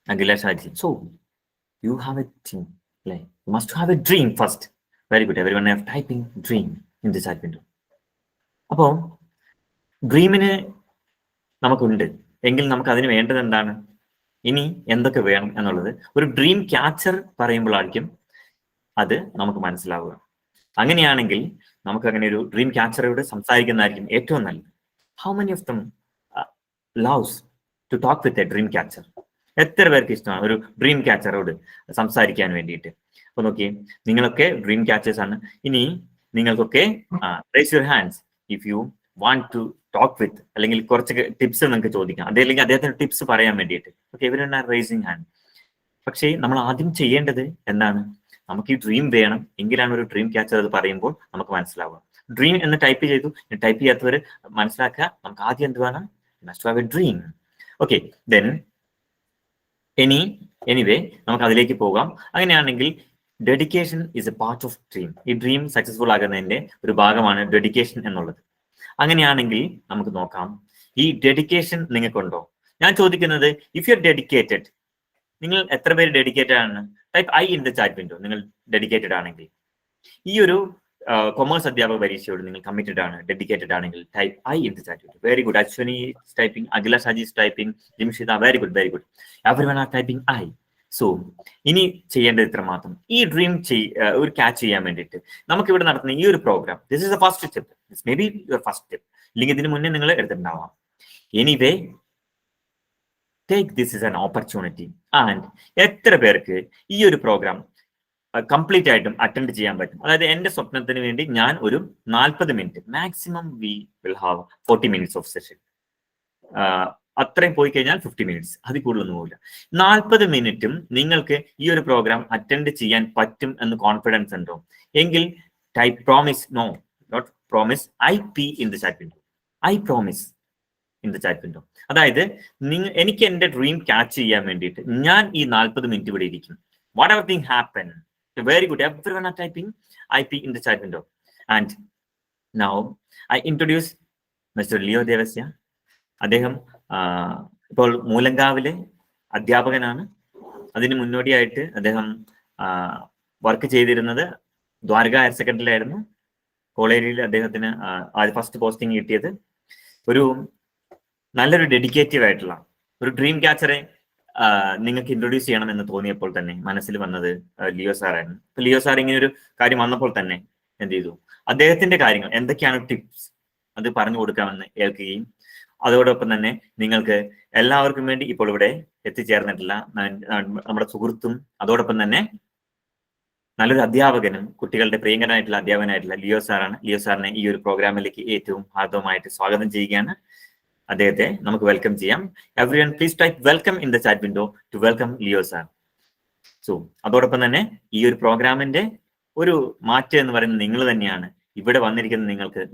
Agila Shaji. So, you have a dream. Like, you must have a dream first. Very good. Everyone have typing dream in the chat window. അപ്പോൾ ഡ്രീമിന് നമുക്കുണ്ട് എങ്കിൽ നമുക്ക് അതിന് വേണ്ടത് എന്താണ്, ഇനി എന്തൊക്കെ വേണം എന്നുള്ളത് ഒരു ഡ്രീം ക്യാച്ചർ പറയുമ്പോഴായിരിക്കും അത് നമുക്ക് മനസ്സിലാവുക. അങ്ങനെയാണെങ്കിൽ നമുക്ക് അങ്ങനെ ഒരു ഡ്രീം ക്യാച്ചറോട് സംസാരിക്കുന്നതായിരിക്കും ഏറ്റവും നല്ലത്. How many of them loves to talk with a dream catcher? എത്ര പേർക്ക് ഇഷ്ടമാണ് ഒരു ഡ്രീം ക്യാച്ചറോട് സംസാരിക്കാൻ വേണ്ടിയിട്ട്? അപ്പൊ നോക്കിയേ, നിങ്ങളൊക്കെ ഡ്രീം ക്യാച്ചേഴ്സ് ആണ്. ഇനി നിങ്ങൾക്കൊക്കെ raise your hands if you want to talk with, അല്ലെങ്കിൽ കുറച്ച് ടിപ്സ് നിങ്ങൾക്ക് ചോദിക്കാം, അല്ലെങ്കിൽ അദ്ദേഹത്തിന് ടിപ്സ് പറയാൻ വേണ്ടിയിട്ട്. ഓക്കെ, ഇവരെന്നാ റേസിങ് ഹാൻഡ്. പക്ഷേ നമ്മൾ ആദ്യം ചെയ്യേണ്ടത് എന്താണ്? നമുക്ക് ഈ ഡ്രീം വേണം, എങ്കിലാണ് ഒരു ഡ്രീം ക്യാച്ചർ അത് പറയുമ്പോൾ നമുക്ക് മനസ്സിലാവുക. ഡ്രീം എന്ന് ടൈപ്പ് ചെയ്തു, ടൈപ്പ് ചെയ്യാത്തവർ മനസ്സിലാക്കുക, നമുക്ക് ആദ്യം എന്ത് വേണം? Must have A dream. Okay, then anyway നമുക്ക് അതിലേക്ക് പോകാം. അങ്ങനെയാണെങ്കിൽ dedication is A part of dream. ഈ ഡ്രീം സക്സസ്ഫുൾ ആകുന്നതിന്റെ ഒരു ഭാഗമാണ് ഡെഡിക്കേഷൻ എന്നുള്ളത്. അങ്ങനെയാണെങ്കിൽ നമുക്ക് നോക്കാം, ഈ ഡെഡിക്കേഷൻ നിങ്ങൾക്കുണ്ടോ? ഞാൻ ചോദിക്കുന്നത്, ഇഫ് യു ആർ ഡെഡിക്കേറ്റഡ്, നിങ്ങൾ എത്ര പേര് ഡെഡിക്കേറ്റഡ് ആണ്? Type I in the chat window നിങ്ങൾ ഡെഡിക്കേറ്റഡ് ആണെങ്കിൽ. ഈ ഒരു കൊമേഴ്സ് അധ്യാപക പരീക്ഷയോട് നിങ്ങൾ കമ്മിറ്റഡ് ആണ്, ഡെഡിക്കേറ്റഡ് ആണെങ്കിൽ type I in the chat window. Very good. Ashwani typing, Akhila Shaji typing, Jimshitha, very good, very good. Everyone are typing I. So ഇനി ചെയ്യേണ്ടത് ഇത്ര മാത്രം. ഈ ഡ്രീം ഒരു ക്യാച്ച് ചെയ്യാൻ വേണ്ടിയിട്ട് നമുക്ക് ഇവിടെ നടത്തുന്ന ഈ ഒരു program, this is the first step. This may be your first step, ഇല്ലെങ്കിൽ ഇതിന് മുന്നേ നിങ്ങൾ എടുത്തിട്ടുണ്ടാവാം. Anyway, take this is an opportunity. And എത്ര പേർക്ക് ഈ ഒരു പ്രോഗ്രാം കംപ്ലീറ്റ് ആയിട്ടും അറ്റൻഡ് ചെയ്യാൻ പറ്റും? അതായത് എന്റെ സ്വപ്നത്തിന് വേണ്ടി ഞാൻ ഒരു 40 minute, maximum we will have 40 minutes of session. അത്രയും പോയി കഴിഞ്ഞാൽ 50 മിനിറ്റ്സ്, അതിൽ കൂടുതലൊന്നും പോകില്ല. 40 മിനിറ്റും നിങ്ങൾക്ക് ഈ ഒരു പ്രോഗ്രാം അറ്റൻഡ് ചെയ്യാൻ പറ്റും എന്ന് കോൺഫിഡൻസ് ഉണ്ടോ? എങ്കിൽ type promise, no not promise, I P in the chat window. I promise in the chat window. അതായത് എനിക്ക് എന്റെ ഡ്രീം ക്യാച്ച് ചെയ്യാൻ വേണ്ടിയിട്ട് ഞാൻ ഈ 40 മിനിറ്റ് ഇവിടെ ഇരിക്കും. What ever thing happen. Very good. Everyone are typing I P in the chat window. And now I introduce mister Leo Devasya. അദ്ദേഹം ഇപ്പോൾ മൂലങ്കാവിലെ അധ്യാപകനാണ്. അതിന് മുന്നോടിയായിട്ട് അദ്ദേഹം വർക്ക് ചെയ്തിരുന്നത് ദ്വാരക ഹയർ സെക്കൻഡറിയിലായിരുന്നു. കോളേജിൽ അദ്ദേഹത്തിന് ഫസ്റ്റ് പോസ്റ്റിംഗ് കിട്ടിയത്. ഒരു നല്ലൊരു ഡെഡിക്കേറ്റീവ് ആയിട്ടുള്ള ഒരു ഡ്രീം ക്യാച്ചറെ നിങ്ങൾക്ക് ഇൻട്രൊഡ്യൂസ് ചെയ്യണം എന്ന് തോന്നിയപ്പോൾ തന്നെ മനസ്സിൽ വന്നത് ലിയോ സാറായിരുന്നു. ലിയോ സാർ ഇങ്ങനെ ഒരു കാര്യം വന്നപ്പോൾ തന്നെ എന്ത് ചെയ്തു, അദ്ദേഹത്തിന്റെ കാര്യങ്ങൾ എന്തൊക്കെയാണ് ടിപ്സ് അത് പറഞ്ഞു കൊടുക്കാമെന്ന് ഏൽക്കുകയും അതോടൊപ്പം തന്നെ നിങ്ങൾക്ക് എല്ലാവർക്കും വേണ്ടി ഇപ്പോൾ ഇവിടെ എത്തിച്ചേർന്നിട്ടുള്ള നമ്മുടെ സുഹൃത്തും അതോടൊപ്പം തന്നെ നല്ലൊരു അധ്യാപകനും കുട്ടികളുടെ പ്രിയങ്കരനായിട്ടുള്ള അധ്യാപകനായിട്ടുള്ള ലിയോ സാറാണ്. ലിയോ സാറിനെ ഈ ഒരു പ്രോഗ്രാമിലേക്ക് ഏറ്റവും ഹാർദവമായിട്ട് സ്വാഗതം ചെയ്യുകയാണ്. അദ്ദേഹത്തെ നമുക്ക് വെൽക്കം ചെയ്യാം. Everyone please type welcome in the chat window to welcome Leo sir. So അതോടൊപ്പം തന്നെ ഈ ഒരു പ്രോഗ്രാമിന്റെ ഒരു മാറ്റം എന്ന് പറയുന്നത് നിങ്ങൾ തന്നെയാണ്. ഇവിടെ വന്നിരിക്കുന്ന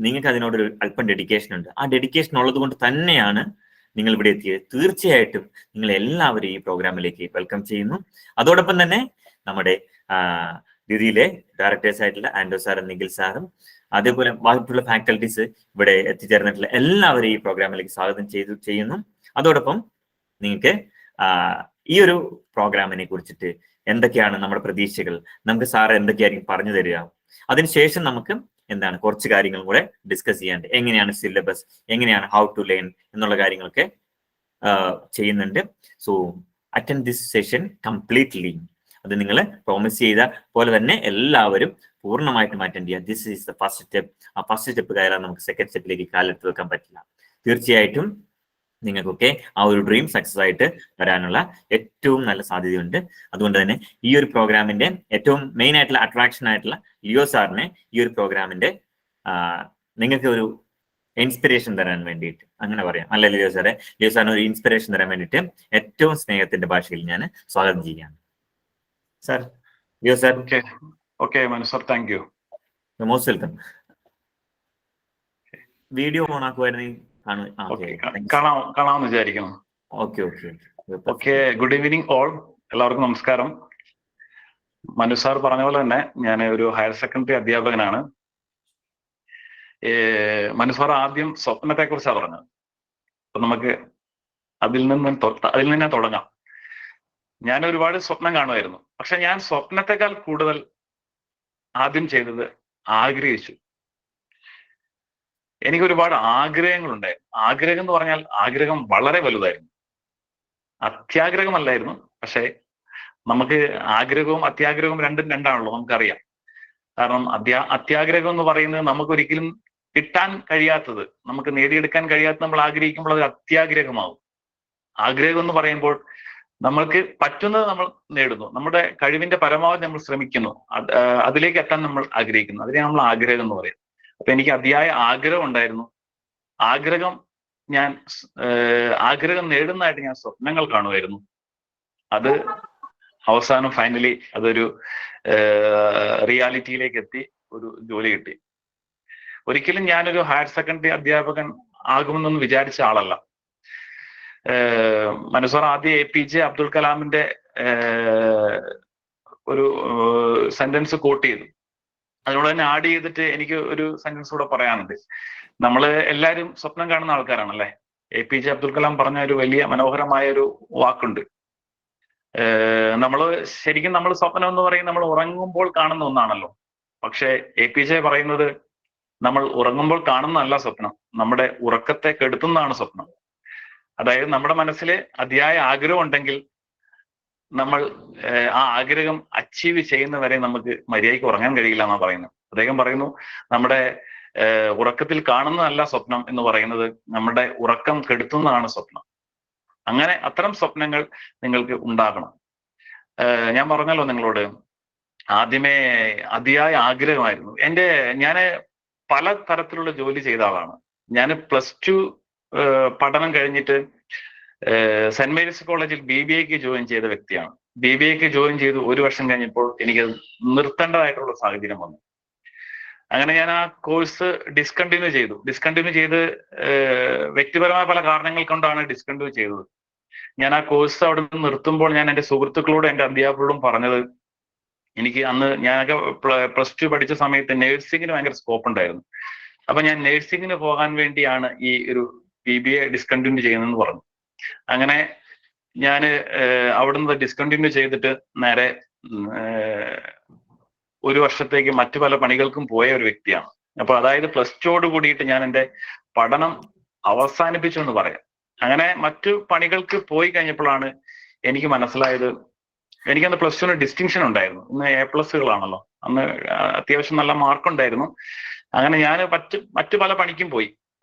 നിങ്ങൾക്ക് അതിനോടൊരു അല്പം ഡെഡിക്കേഷൻ ഉണ്ട്. ആ ഡെഡിക്കേഷൻ ഉള്ളത് കൊണ്ട് തന്നെയാണ് നിങ്ങൾ ഇവിടെ എത്തിയത്. തീർച്ചയായിട്ടും നിങ്ങൾ എല്ലാവരും ഈ പ്രോഗ്രാമിലേക്ക് വെൽക്കം ചെയ്യുന്നു. അതോടൊപ്പം തന്നെ നമ്മുടെ രീതിയിലെ ഡയറക്ടേഴ്സ് ആയിട്ടുള്ള ആൻഡോ സാറും നിഖിൽ സാറും അതേപോലെ ബാക്കിയുള്ള ഫാക്കൽറ്റീസ് ഇവിടെ എത്തിച്ചേർന്നിട്ടുള്ള എല്ലാവരും ഈ പ്രോഗ്രാമിലേക്ക് സ്വാഗതം ചെയ്യുന്നു. അതോടൊപ്പം നിങ്ങൾക്ക് ഈ ഒരു പ്രോഗ്രാമിനെ കുറിച്ചിട്ട് എന്തൊക്കെയാണ് നമ്മുടെ പ്രതീക്ഷകൾ, നമുക്ക് സാറ് എന്തൊക്കെയായിരിക്കും പറഞ്ഞു തരിക, അതിനുശേഷം നമുക്ക് എന്താണ് കുറച്ച് കാര്യങ്ങളും കൂടെ ഡിസ്കസ് ചെയ്യാണ്ട്, എങ്ങനെയാണ് സിലബസ്, എങ്ങനെയാണ് ഹൗ ടു ലേൺ എന്നുള്ള കാര്യങ്ങളൊക്കെ ചെയ്യുന്നുണ്ട്. So attend this session completely. അത് നിങ്ങൾ പ്രോമിസ് ചെയ്ത പോലെ തന്നെ എല്ലാവരും പൂർണ്ണമായിട്ടും അറ്റൻഡ് ചെയ്യുക. This is the first step. ആ ഫസ്റ്റ് സ്റ്റെപ്പ് കയറാൻ നമുക്ക് സെക്കൻഡ് സ്റ്റെപ്പിലേക്ക് കാലെടുത്ത് വെക്കാൻ പറ്റില്ല. തീർച്ചയായിട്ടും നിങ്ങൾക്കൊക്കെ ആ ഒരു ഡ്രീം സക്സസ് ആയിട്ട് വരാനുള്ള ഏറ്റവും നല്ല സാധ്യതയുണ്ട്. അതുകൊണ്ട് തന്നെ ഈ ഒരു പ്രോഗ്രാമിന്റെ ഏറ്റവും മെയിൻ ആയിട്ടുള്ള അട്രാക്ഷൻ ആയിട്ടുള്ള ലിയോ സാറിനെ ഈ ഒരു പ്രോഗ്രാമിന്റെ നിങ്ങൾക്ക് ഒരു ഇൻസ്പിറേഷൻ തരാൻ വേണ്ടിയിട്ട്, അങ്ങനെ പറയാം അല്ല ലിയോ സാറെ, ലിയോ സാറിന് ഒരു ഇൻസ്പിറേഷൻ തരാൻ വേണ്ടിയിട്ട് ഏറ്റവും സ്നേഹത്തിന്റെ ഭാഷയിൽ ഞാൻ സ്വാഗതം ചെയ്യുകയാണ്. Sir, Leo sir. Okay Manu sir, thank you. Most welcome. Video on ആക്കുമായിരുന്നു. കാണാമെന്ന് വിചാരിക്കുന്നു. Okay, good evening all. എല്ലാവർക്കും നമസ്കാരം. മനു സാർ പറഞ്ഞ പോലെ തന്നെ ഞാൻ ഒരു ഹയർ സെക്കൻഡറി അധ്യാപകനാണ്. മനു സാർ ആദ്യം സ്വപ്നത്തെ കുറിച്ചാണ് പറഞ്ഞത്. അപ്പൊ നമുക്ക് അതിൽ നിന്ന് തുടങ്ങാം. ഞാൻ ഒരുപാട് സ്വപ്നം കാണുമായിരുന്നു. പക്ഷെ ഞാൻ സ്വപ്നത്തെക്കാൾ കൂടുതൽ ആദ്യം ചെയ്തത് ആഗ്രഹിച്ചു. എനിക്ക് ഒരുപാട് ആഗ്രഹങ്ങളുണ്ടായിരുന്നു. ആഗ്രഹം എന്ന് പറഞ്ഞാൽ ആഗ്രഹം വളരെ വലുതായിരുന്നു. അത്യാഗ്രഹമല്ലായിരുന്നു. പക്ഷെ നമുക്ക് ആഗ്രഹവും അത്യാഗ്രഹവും രണ്ടും രണ്ടാണല്ലോ, നമുക്കറിയാം. കാരണം അത്യാഗ്രഹം എന്ന് പറയുന്നത് നമുക്കൊരിക്കലും കിട്ടാൻ കഴിയാത്തത്, നമുക്ക് നേടിയെടുക്കാൻ കഴിയാത്തത് നമ്മൾ ആഗ്രഹിക്കുമ്പോൾ അത് അത്യാഗ്രഹമാവും. ആഗ്രഹം എന്ന് പറയുമ്പോൾ നമ്മൾക്ക് പറ്റുന്നത് നമ്മൾ നേടുന്നു, നമ്മുടെ കഴിവിന്റെ പരമാവധി നമ്മൾ ശ്രമിക്കുന്നു, അതിലേക്ക് എത്താൻ നമ്മൾ ആഗ്രഹിക്കുന്നു. അതിനെ നമ്മൾ ആഗ്രഹം എന്ന് പറയും. അപ്പൊ എനിക്ക് അതിയായ ആഗ്രഹം ഉണ്ടായിരുന്നു. ആഗ്രഹം ഞാൻ ആഗ്രഹം നേടുന്നതായിട്ട് ഞാൻ സ്വപ്നങ്ങൾ കാണുമായിരുന്നു. അത് അവസാനം ഫൈനലി അതൊരു റിയാലിറ്റിയിലേക്ക് എത്തി, ഒരു ജോലി കിട്ടി. ഒരിക്കലും ഞാനൊരു ഹയർ സെക്കൻഡറി അധ്യാപകൻ ആകുമെന്നൊന്നും വിചാരിച്ച ആളല്ല. മനുസാർ ആദ്യം APJ അബ്ദുൽ കലാമിന്റെ ഒരു സെന്റൻസ് കോട്ട് ചെയ്തു. അതിനോട് തന്നെ ആഡ് ചെയ്തിട്ട് എനിക്ക് ഒരു സെന്റൻസ് കൂടെ പറയാനുണ്ട്. നമ്മള് എല്ലാവരും സ്വപ്നം കാണുന്ന ആൾക്കാരാണല്ലേ. APJ അബ്ദുൽ കലാം പറഞ്ഞ ഒരു വലിയ മനോഹരമായ ഒരു വാക്കുണ്ട്. ശരിക്കും നമ്മൾ സ്വപ്നം എന്ന് പറയുന്നത് നമ്മൾ ഉറങ്ങുമ്പോൾ കാണുന്ന ഒന്നാണല്ലോ. പക്ഷെ APJ പറയുന്നത് നമ്മൾ ഉറങ്ങുമ്പോൾ കാണുന്നതല്ല സ്വപ്നം, നമ്മുടെ ഉറക്കത്തെ കെടുത്തുന്നതാണ് സ്വപ്നം. അതായത് നമ്മുടെ മനസ്സിൽ അതിയായ ആഗ്രഹം ഉണ്ടെങ്കിൽ നമ്മൾ ആ ആഗ്രഹം അച്ചീവ് ചെയ്യുന്നവരെ നമുക്ക് മര്യാദയ്ക്ക് ഉറങ്ങാൻ കഴിയില്ല എന്നാണ് പറയുന്നത്. അദ്ദേഹം പറയുന്നു, നമ്മുടെ ഉറക്കത്തിൽ കാണുന്നതല്ല സ്വപ്നം എന്ന് പറയുന്നത്, നമ്മുടെ ഉറക്കം കെടുത്തുന്നതാണ് സ്വപ്നം. അങ്ങനെ അത്തരം സ്വപ്നങ്ങൾ നിങ്ങൾക്ക് ഉണ്ടാകണം. ഞാൻ പറഞ്ഞല്ലോ നിങ്ങളോട്, ആദ്യമേ അതിയായ ആഗ്രഹമായിരുന്നു. ഞാൻ പല തരത്തിലുള്ള ജോലി ചെയ്ത ആളാണ്. ഞാൻ +2 പഠനം കഴിഞ്ഞിട്ട് സെന്റ് മേരീസ് കോളേജിൽ BBAക്ക് ജോയിൻ ചെയ്ത വ്യക്തിയാണ്. BBAക്ക് ജോയിൻ ചെയ്ത് 1 വർഷം കഴിഞ്ഞപ്പോൾ എനിക്ക് നിർത്തേണ്ടതായിട്ടുള്ള സാഹചര്യം വന്നു. അങ്ങനെ ഞാൻ ആ കോഴ്സ് ഡിസ്കണ്ടിന്യൂ ചെയ്ത് വ്യക്തിപരമായ പല കാരണങ്ങൾ കൊണ്ടാണ് ഡിസ്കണ്ടിന്യൂ ചെയ്തത്. ഞാൻ ആ കോഴ്സ് അവിടെ നിന്ന് നിർത്തുമ്പോൾ ഞാൻ എൻ്റെ സുഹൃത്തുക്കളോടും എൻ്റെ അധ്യാപകരോടും പറഞ്ഞത്, എനിക്ക് അന്ന് ഞാനൊക്കെ +2 പഠിച്ച സമയത്ത് നേഴ്സിങ്ങിന് ഭയങ്കര സ്കോപ്പ് ഉണ്ടായിരുന്നു. അപ്പൊ ഞാൻ നേഴ്സിങ്ങിന് പോകാൻ വേണ്ടിയാണ് ഈ ഒരു BBA ഡിസ്കണ്ടിന്യൂ ചെയ്യുന്നതെന്ന് പറഞ്ഞു. അങ്ങനെ ഞാൻ അവിടുന്ന് ഡിസ്കണ്ടിന്യൂ ചെയ്തിട്ട് നേരെ 1 വർഷത്തേക്ക് മറ്റു പല പണികൾക്കും പോയ ഒരു വ്യക്തിയാണ്. അപ്പൊ അതായത് +2 കൂടിയിട്ട് ഞാൻ എൻ്റെ പഠനം അവസാനിപ്പിച്ചു എന്ന് പറയാം. അങ്ങനെ മറ്റു പണികൾക്ക് പോയി കഴിഞ്ഞപ്പോഴാണ് എനിക്ക് മനസ്സിലായത്, എനിക്കന്ന് +2 ഡിസ്റ്റിങ്ഷൻ ഉണ്ടായിരുന്നു. ഇന്ന് A+കളാണല്ലോ, അന്ന് അത്യാവശ്യം നല്ല മാർക്കുണ്ടായിരുന്നു. അങ്ങനെ ഞാൻ മറ്റു പല പണിക്കും പോയി.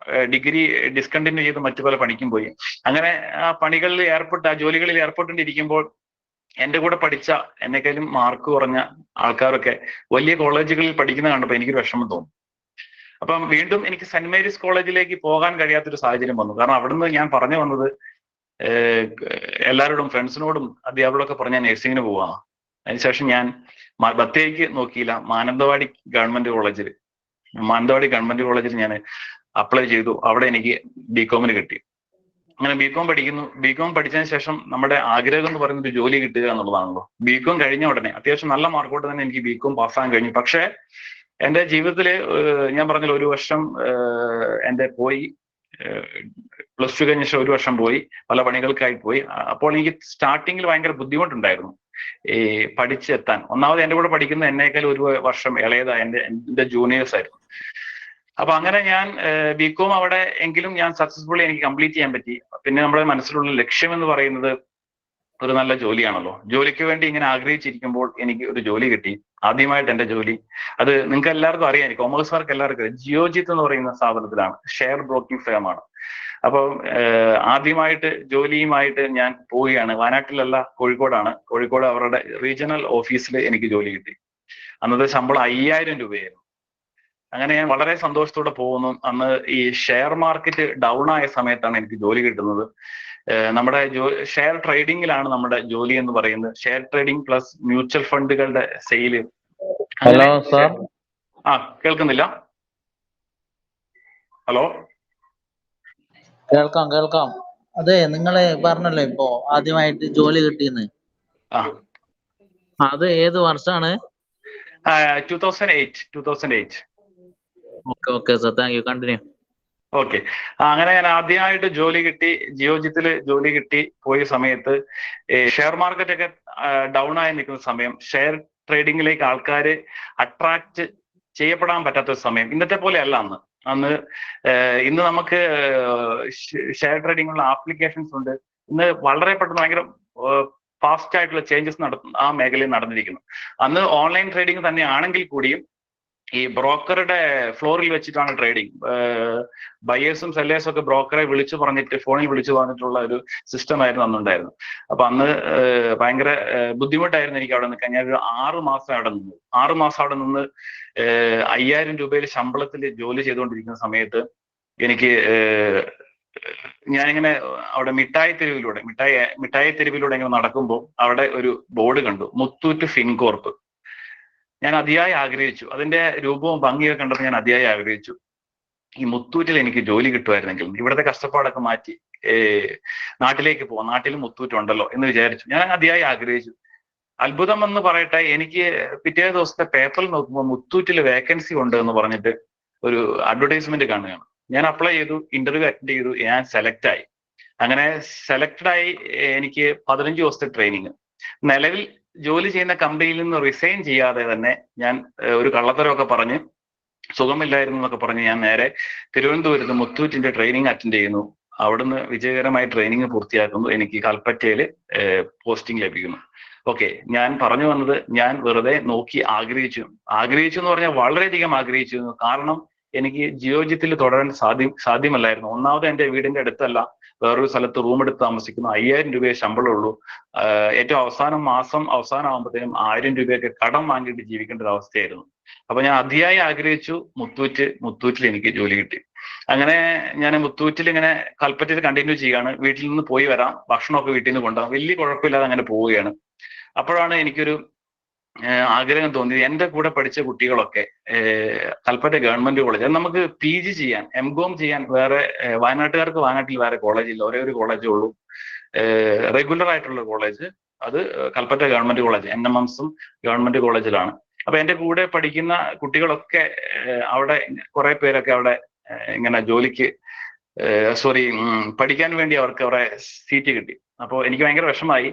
ഡിഗ്രി ഡിസ്കണ്ടിന്യൂ ചെയ്ത് മറ്റു പല പണിക്കും പോയി. അങ്ങനെ ആ പണികളിൽ ആ ജോലികളിൽ ഏർപ്പെട്ടുകൊണ്ടിരിക്കുമ്പോൾ എൻ്റെ കൂടെ പഠിച്ച, എന്നെക്കാളും മാർക്ക് കുറഞ്ഞ ആൾക്കാരൊക്കെ വലിയ കോളേജുകളിൽ പഠിക്കുന്ന കണ്ടപ്പോൾ എനിക്കൊരു വിഷമം തോന്നി. അപ്പം വീണ്ടും എനിക്ക് സെന്റ് മേരീസ് കോളേജിലേക്ക് പോകാൻ കഴിയാത്തൊരു സാഹചര്യം വന്നു. കാരണം അവിടുന്ന് ഞാൻ പറഞ്ഞു വന്നത് എല്ലാവരോടും, ഫ്രണ്ട്സിനോടും അധ്യാപകരോടൊക്കെ പറഞ്ഞ നേഴ്സിങ്ങിന് പോവാണ്. അതിനുശേഷം ഞാൻ ബത്തേരിക്ക് നോക്കിയില്ല, മാനന്തവാടി ഗവൺമെന്റ് കോളേജിൽ ഞാൻ അപ്ലൈ ചെയ്തു. അവിടെ എനിക്ക് BCom കിട്ടി. അങ്ങനെ BCom പഠിച്ചതിന് ശേഷം നമ്മുടെ ആഗ്രഹം എന്ന് പറയുന്നത് ജോലി കിട്ടുക എന്നുള്ളതാണല്ലോ. BCom കഴിഞ്ഞ ഉടനെ അത്യാവശ്യം നല്ല മാർക്കോട്ട് തന്നെ എനിക്ക് BCom പാസ്സാകാൻ കഴിഞ്ഞു. പക്ഷേ എൻ്റെ ജീവിതത്തില് ഞാൻ പറഞ്ഞല്ലോ, 1 വർഷം എൻ്റെ പോയി, +2 കഴിഞ്ഞ ശേഷം 1 വർഷം പോയി, പല പണികൾക്കായി പോയി. അപ്പോൾ എനിക്ക് സ്റ്റാർട്ടിങ്ങിൽ ഭയങ്കര ബുദ്ധിമുട്ടുണ്ടായിരുന്നു ഈ പഠിച്ചെത്താൻ. ഒന്നാമത് എൻ്റെ കൂടെ പഠിക്കുന്ന എന്നേക്കാൾ 1 വർഷം ഇളയതായ എൻ്റെ ജൂനിയേഴ്സ് ആയിരുന്നു. അപ്പൊ അങ്ങനെ ഞാൻ BCom അവിടെ എങ്കിലും ഞാൻ സക്സസ്ഫുള്ളി എനിക്ക് കംപ്ലീറ്റ് ചെയ്യാൻ പറ്റി. പിന്നെ നമ്മുടെ മനസ്സിലുള്ള ലക്ഷ്യം എന്ന് പറയുന്നത് ഒരു നല്ല ജോലിയാണല്ലോ. ജോലിക്ക് വേണ്ടി ഇങ്ങനെ ആഗ്രഹിച്ചിരിക്കുമ്പോൾ എനിക്ക് ഒരു ജോലി കിട്ടി. ആദ്യമായിട്ട് എൻ്റെ ജോലി, അത് നിങ്ങൾക്ക് എല്ലാവർക്കും അറിയാം, കോമേഴ്സുകാർക്ക് എല്ലാവർക്കും അറിയാം, ജിയോജിത്ത് എന്ന് പറയുന്ന സ്ഥാപനത്തിലാണ്. Share broking ഫേമാണ്. അപ്പോൾ ആദ്യമായിട്ട് ജോലിയുമായിട്ട് ഞാൻ പോവുകയാണ്. വയനാട്ടിലല്ല, കോഴിക്കോടാണ്. കോഴിക്കോട് അവരുടെ റീജിയണൽ ഓഫീസിൽ എനിക്ക് ജോലി കിട്ടി. അന്നത്തെ ശമ്പളം 5000 രൂപയായിരുന്നു. അങ്ങനെ ഞാൻ വളരെ സന്തോഷത്തോടെ പോകുന്നു. അന്ന് ഈ ഷെയർ മാർക്കറ്റ് ഡൗൺ ആയ സമയത്താണ് എനിക്ക് ജോലി കിട്ടുന്നത്. നമ്മുടെ ഷെയർ ട്രേഡിങ്ങിലാണ് നമ്മുടെ ജോലി എന്ന് പറയുന്നത്. ഷെയർ ട്രേഡിംഗ് പ്ലസ് മ്യൂച്വൽ ഫണ്ടുകളുടെ സെയില്. Hello sir. കേൾക്കുന്നില്ല? ഹലോ, കേൾക്കാം. അതെ, നിങ്ങള് പറഞ്ഞല്ലോ ഇപ്പോ ആദ്യമായിട്ട് ജോലി കിട്ടിയെന്ന്. അത് ഏത് വർഷമാണ്? 2008. Okay sir, thank U. Continue. Okay. അങ്ങനെ ഞാൻ ആദ്യമായിട്ട് ജോലി കിട്ടി, ജിയോജിത്തില് ജോലി കിട്ടി പോയ സമയത്ത് ഷെയർ മാർക്കറ്റ് ഒക്കെ ഡൗൺ ആയി നിൽക്കുന്ന സമയം, ഷെയർ ട്രേഡിങ്ങിലേക്ക് ആൾക്കാര് അട്രാക്ട് ചെയ്യപ്പെടാൻ പറ്റാത്ത ഒരു സമയം. ഇന്നത്തെ പോലെ അല്ല അന്ന്. അന്ന് ഇന്ന് നമുക്ക് ഷെയർ ട്രേഡിങ്ങിനുള്ള ആപ്ലിക്കേഷൻസ് ഉണ്ട്. ഇന്ന് വളരെ പെട്ടെന്ന് ഭയങ്കര ഫാസ്റ്റ് ആയിട്ടുള്ള ചേഞ്ചസ് ആ മേഖലയിൽ നടന്നിരിക്കുന്നു. അന്ന് ഓൺലൈൻ ട്രേഡിംഗ് തന്നെ ആണെങ്കിൽ കൂടിയും ഈ ബ്രോക്കറുടെ ഫ്ലോറിൽ വെച്ചിട്ടാണ് ട്രേഡിങ്. ബയേഴ്സും സെല്ലേഴ്സും ഒക്കെ ബ്രോക്കറെ വിളിച്ചു പറഞ്ഞിട്ട് ഫോണിൽ വിളിച്ചു പറഞ്ഞിട്ടുള്ള ഒരു സിസ്റ്റം ആയിരുന്നു അന്നുണ്ടായിരുന്നു. അപ്പൊ അന്ന് ഭയങ്കര ബുദ്ധിമുട്ടായിരുന്നു എനിക്ക് അവിടെ നിൽക്കാൻ. ഞാനൊരു 6 മാസം അവിടെ നിന്നു. 6 മാസം അവിടെ നിന്ന് 5000 രൂപയിൽ ശമ്പളത്തിൽ ജോലി ചെയ്തുകൊണ്ടിരിക്കുന്ന സമയത്ത് എനിക്ക് ഞാനിങ്ങനെ അവിടെ മിഠായി തെരുവിലൂടെ ഇങ്ങനെ നടക്കുമ്പോൾ അവിടെ ഒരു ബോർഡ് കണ്ടു, മുത്തൂറ്റ് ഫിൻകോർപ്പ്. ഞാൻ അതിയായി ആഗ്രഹിച്ചു. അതിന്റെ രൂപവും ഭംഗിയൊക്കെ കണ്ടപ്പോൾ ഞാൻ അതിയായി ആഗ്രഹിച്ചു, ഈ മുത്തൂറ്റിൽ എനിക്ക് ജോലി കിട്ടുമായിരുന്നെങ്കിൽ, ഇവിടുത്തെ കഷ്ടപ്പാടൊക്കെ മാറ്റി നാട്ടിലേക്ക് പോവാം, നാട്ടിൽ മുത്തൂറ്റുണ്ടല്ലോ എന്ന് വിചാരിച്ചു. ഞാൻ അതിയായി ആഗ്രഹിച്ചു. അത്ഭുതം എന്ന് പറയട്ടെ, എനിക്ക് പിറ്റേ ദിവസത്തെ പേപ്പറിൽ നോക്കുമ്പോൾ മുത്തൂറ്റിൽ വേക്കൻസി ഉണ്ട് എന്ന് പറഞ്ഞിട്ട് ഒരു അഡ്വർടൈസ്മെന്റ് കാണുകയാണ്. ഞാൻ അപ്ലൈ ചെയ്തു, ഇന്റർവ്യൂ അറ്റൻഡ് ചെയ്തു, ഞാൻ സെലക്ട് ആയി. അങ്ങനെ സെലക്ടഡ് ആയി. എനിക്ക് 15 ദിവസത്തെ ട്രെയിനിങ്. നിലവിൽ ജോലി ചെയ്യുന്ന കമ്പനിയിൽ നിന്ന് റിസൈൻ ചെയ്യാതെ തന്നെ ഞാൻ ഒരു കള്ളത്തരമൊക്കെ പറഞ്ഞ്, സുഖമില്ലായിരുന്നു എന്നൊക്കെ പറഞ്ഞ് ഞാൻ നേരെ തിരുവനന്തപുരത്ത് മുത്തൂറ്റിന്റെ ട്രെയിനിങ് അറ്റൻഡ് ചെയ്യുന്നു. അവിടുന്ന് വിജയകരമായി ട്രെയിനിങ് പൂർത്തിയാക്കുന്നു. എനിക്ക് കൽപ്പറ്റയിൽ പോസ്റ്റിംഗ് ലഭിക്കുന്നു. ഓക്കെ, ഞാൻ പറഞ്ഞു വന്നത്, ഞാൻ വെറുതെ നോക്കി ആഗ്രഹിച്ചു എന്ന് പറഞ്ഞാൽ വളരെയധികം ആഗ്രഹിച്ചിരുന്നു. കാരണം എനിക്ക് ജിയോജിത്തിൽ തുടരാൻ സാധ്യമല്ലായിരുന്നു. ഒന്നാമത് എന്റെ വീടിന്റെ അടുത്തല്ല, വേറൊരു സ്ഥലത്ത് റൂം എടുത്ത് താമസിക്കുന്നു. 5000 രൂപയെ ശമ്പളമുള്ളൂ. ഏറ്റവും മാസം അവസാനമാകുമ്പോഴത്തേനും 1000 രൂപയൊക്കെ കടം വാങ്ങിയിട്ട് ജീവിക്കേണ്ട ഒരു അവസ്ഥയായിരുന്നു. അപ്പൊ ഞാൻ അതിയായി ആഗ്രഹിച്ചു മുത്തൂറ്റിൽ എനിക്ക് ജോലി കിട്ടി. അങ്ങനെ ഞാൻ മുത്തൂറ്റിൽ ഇങ്ങനെ കൽപ്പറ്റയിൽ കണ്ടിന്യൂ ചെയ്യാണ്. വീട്ടിൽ നിന്ന് പോയി വരാം, ഭക്ഷണമൊക്കെ വീട്ടിൽ നിന്ന് കൊണ്ടുപോകാം, വലിയ കുഴപ്പമില്ലാതെ അങ്ങനെ പോവുകയാണ്. അപ്പോഴാണ് എനിക്കൊരു ആഗ്രഹം തോന്നിയത്. എൻ്റെ കൂടെ പഠിച്ച കുട്ടികളൊക്കെ കൽപ്പറ്റ ഗവൺമെന്റ് കോളേജ്, നമുക്ക് PG ചെയ്യാൻ, MCOM ചെയ്യാൻ വേറെ വയനാട്ടുകാർക്ക് വയനാട്ടിൽ വേറെ കോളേജില്ല, ഒരേ ഒരു കോളേജേ ഉള്ളൂ, റെഗുലർ ആയിട്ടുള്ള കോളേജ്. അത് കൽപ്പറ്റ ഗവൺമെന്റ് കോളേജ്, NMMSഉം ഗവൺമെന്റ് കോളേജിലാണ്. അപ്പൊ എൻ്റെ കൂടെ പഠിക്കുന്ന കുട്ടികളൊക്കെ അവിടെ കുറെ പേരൊക്കെ അവിടെ ഇങ്ങനെ ജോലിക്ക് പഠിക്കാൻ വേണ്ടി അവർക്ക് അവിടെ സീറ്റ് കിട്ടി. അപ്പോൾ എനിക്ക് ഭയങ്കര വിഷമായി.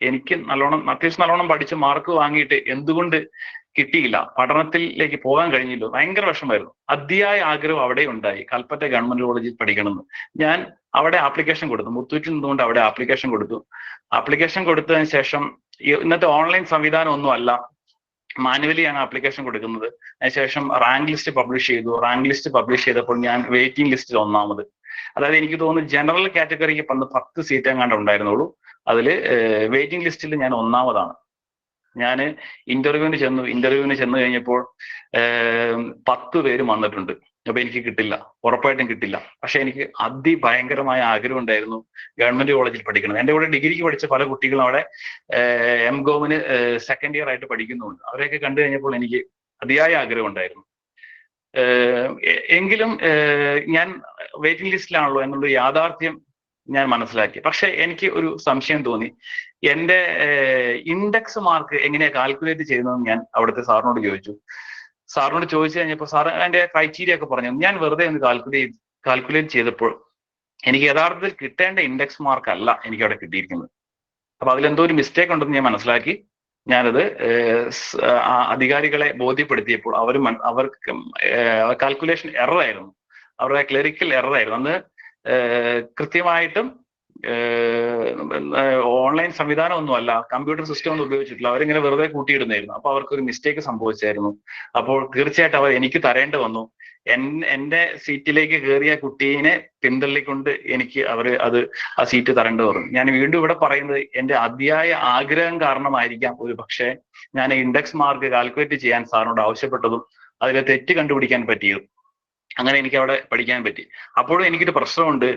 എനിക്ക് അത്യാവശ്യം നല്ലോണം പഠിച്ച് മാർക്ക് വാങ്ങിയിട്ട് എന്തുകൊണ്ട് കിട്ടിയില്ല, പഠനത്തിലേക്ക് പോകാൻ കഴിഞ്ഞില്ല, ഭയങ്കര വിഷമായിരുന്നു. അതിയായ ആഗ്രഹം അവിടെ ഉണ്ടായി, കൽപ്പറ്റ ഗവൺമെന്റ് കോളേജിൽ പഠിക്കണമെന്ന്. ഞാൻ അവിടെ ആപ്ലിക്കേഷൻ കൊടുത്തു, മുത്തൂറ്റിൽ നിന്നുകൊണ്ട് അവിടെ ആപ്ലിക്കേഷൻ കൊടുത്തു. ആപ്ലിക്കേഷൻ കൊടുത്തതിന് ശേഷം, ഇന്നത്തെ ഓൺലൈൻ സംവിധാനം ഒന്നും അല്ല, മാനുവലി ആണ് ആപ്ലിക്കേഷൻ കൊടുക്കുന്നത്. അതിനുശേഷം റാങ്ക് ലിസ്റ്റ് പബ്ലിഷ് ചെയ്തു. റാങ്ക് ലിസ്റ്റ് പബ്ലിഷ് ചെയ്തപ്പോൾ ഞാൻ വെയിറ്റിംഗ് ലിസ്റ്റിൽ ഒന്നാമത്. അതായത് എനിക്ക് തോന്നുന്നു ജനറൽ കാറ്റഗറിക്ക് 10 സീറ്റ് എങ്ങാണ്ട് ഉണ്ടായിരുന്നുള്ളൂ. അതിൽ വെയിറ്റിംഗ് ലിസ്റ്റിൽ ഞാൻ ഒന്നാമതാണ്. ഞാൻ ഇന്റർവ്യൂവിന് ചെന്ന് കഴിഞ്ഞപ്പോൾ 10 പേര് വന്നിട്ടുണ്ട്. അപ്പൊ എനിക്ക് കിട്ടില്ല, ഉറപ്പായിട്ടും കിട്ടില്ല. പക്ഷെ എനിക്ക് അതിഭയങ്കരമായ ആഗ്രഹം ഉണ്ടായിരുന്നു ഗവൺമെന്റ് കോളേജിൽ പഠിക്കണം. എൻ്റെ കൂടെ ഡിഗ്രിക്ക് പഠിച്ച പല കുട്ടികളും അവിടെ MCOMന് സെക്കൻഡ് ഇയർ ആയിട്ട് പഠിക്കുന്നുണ്ട്. അവരെയൊക്കെ കണ്ടു കഴിഞ്ഞപ്പോൾ എനിക്ക് അതിയായ ആഗ്രഹം ഉണ്ടായിരുന്നു. എങ്കിലും ഞാൻ വെയിറ്റിംഗ് ലിസ്റ്റിലാണല്ലോ എന്നുള്ള യാഥാർത്ഥ്യം ഞാൻ മനസ്സിലാക്കി. പക്ഷെ എനിക്ക് ഒരു സംശയം തോന്നി. എൻ്റെ ഇൻഡെക്സ് മാർക്ക് എങ്ങനെയാ കാൽക്കുലേറ്റ് ചെയ്യുന്നതെന്ന് ഞാൻ അവിടുത്തെ സാറിനോട് ചോദിച്ചു. സാറിനോട് ചോദിച്ചു കഴിഞ്ഞപ്പോൾ സാർ അതിന്റെ ക്രൈറ്റീരിയ ഒക്കെ പറഞ്ഞു. ഞാൻ വെറുതെ ഒന്ന് കാൽക്കുലേറ്റ് ചെയ്തപ്പോൾ എനിക്ക് യഥാർത്ഥത്തിൽ കിട്ടേണ്ട ഇൻഡെക്സ് മാർക്ക് അല്ല എനിക്ക് അവിടെ കിട്ടിയിരിക്കുന്നത്. അപ്പൊ അതിലെന്തോ ഒരു മിസ്റ്റേക്ക് ഉണ്ടെന്ന് ഞാൻ മനസ്സിലാക്കി. ഞാനത് അധികാരികളെ ബോധ്യപ്പെടുത്തിയപ്പോൾ അവർക്ക് കാൽക്കുലേഷൻ എറർ ആയിരുന്നു, അവരുടെ ക്ലറിക്കൽ എറർ ആയിരുന്നു. അന്ന് കൃത്യമായിട്ടും ഓൺലൈൻ സംവിധാനം ഒന്നും അല്ല, കമ്പ്യൂട്ടർ സിസ്റ്റം ഒന്നും ഉപയോഗിച്ചിട്ടില്ല, അവരിങ്ങനെ വെറുതെ കൂട്ടിയിടുന്നായിരുന്നു. അപ്പൊ അവർക്കൊരു മിസ്റ്റേക്ക് സംഭവിച്ചായിരുന്നു. അപ്പോൾ തീർച്ചയായിട്ടും അവർ എനിക്ക് തരേണ്ടി വന്നു. എൻ്റെ സീറ്റിലേക്ക് കയറിയ കുട്ടീനെ പിന്തള്ളിക്കൊണ്ട് എനിക്ക് ആ സീറ്റ് തരേണ്ടി വന്നു. ഞാൻ വീണ്ടും ഇവിടെ പറയുന്നത് എൻ്റെ അതിയായ ആഗ്രഹം കാരണമായിരിക്കാം ഒരു പക്ഷേ ഞാൻ ഇൻഡെക്സ് മാർക്ക് കാൽക്കുലേറ്റ് ചെയ്യാൻ സാറിനോട് ആവശ്യപ്പെട്ടതും അതിലെ തെറ്റ് കണ്ടുപിടിക്കാൻ പറ്റിയതും. അങ്ങനെ എനിക്ക് അവിടെ പഠിക്കാൻ പറ്റി. അപ്പോഴും എനിക്കൊരു പ്രശ്നമുണ്ട്.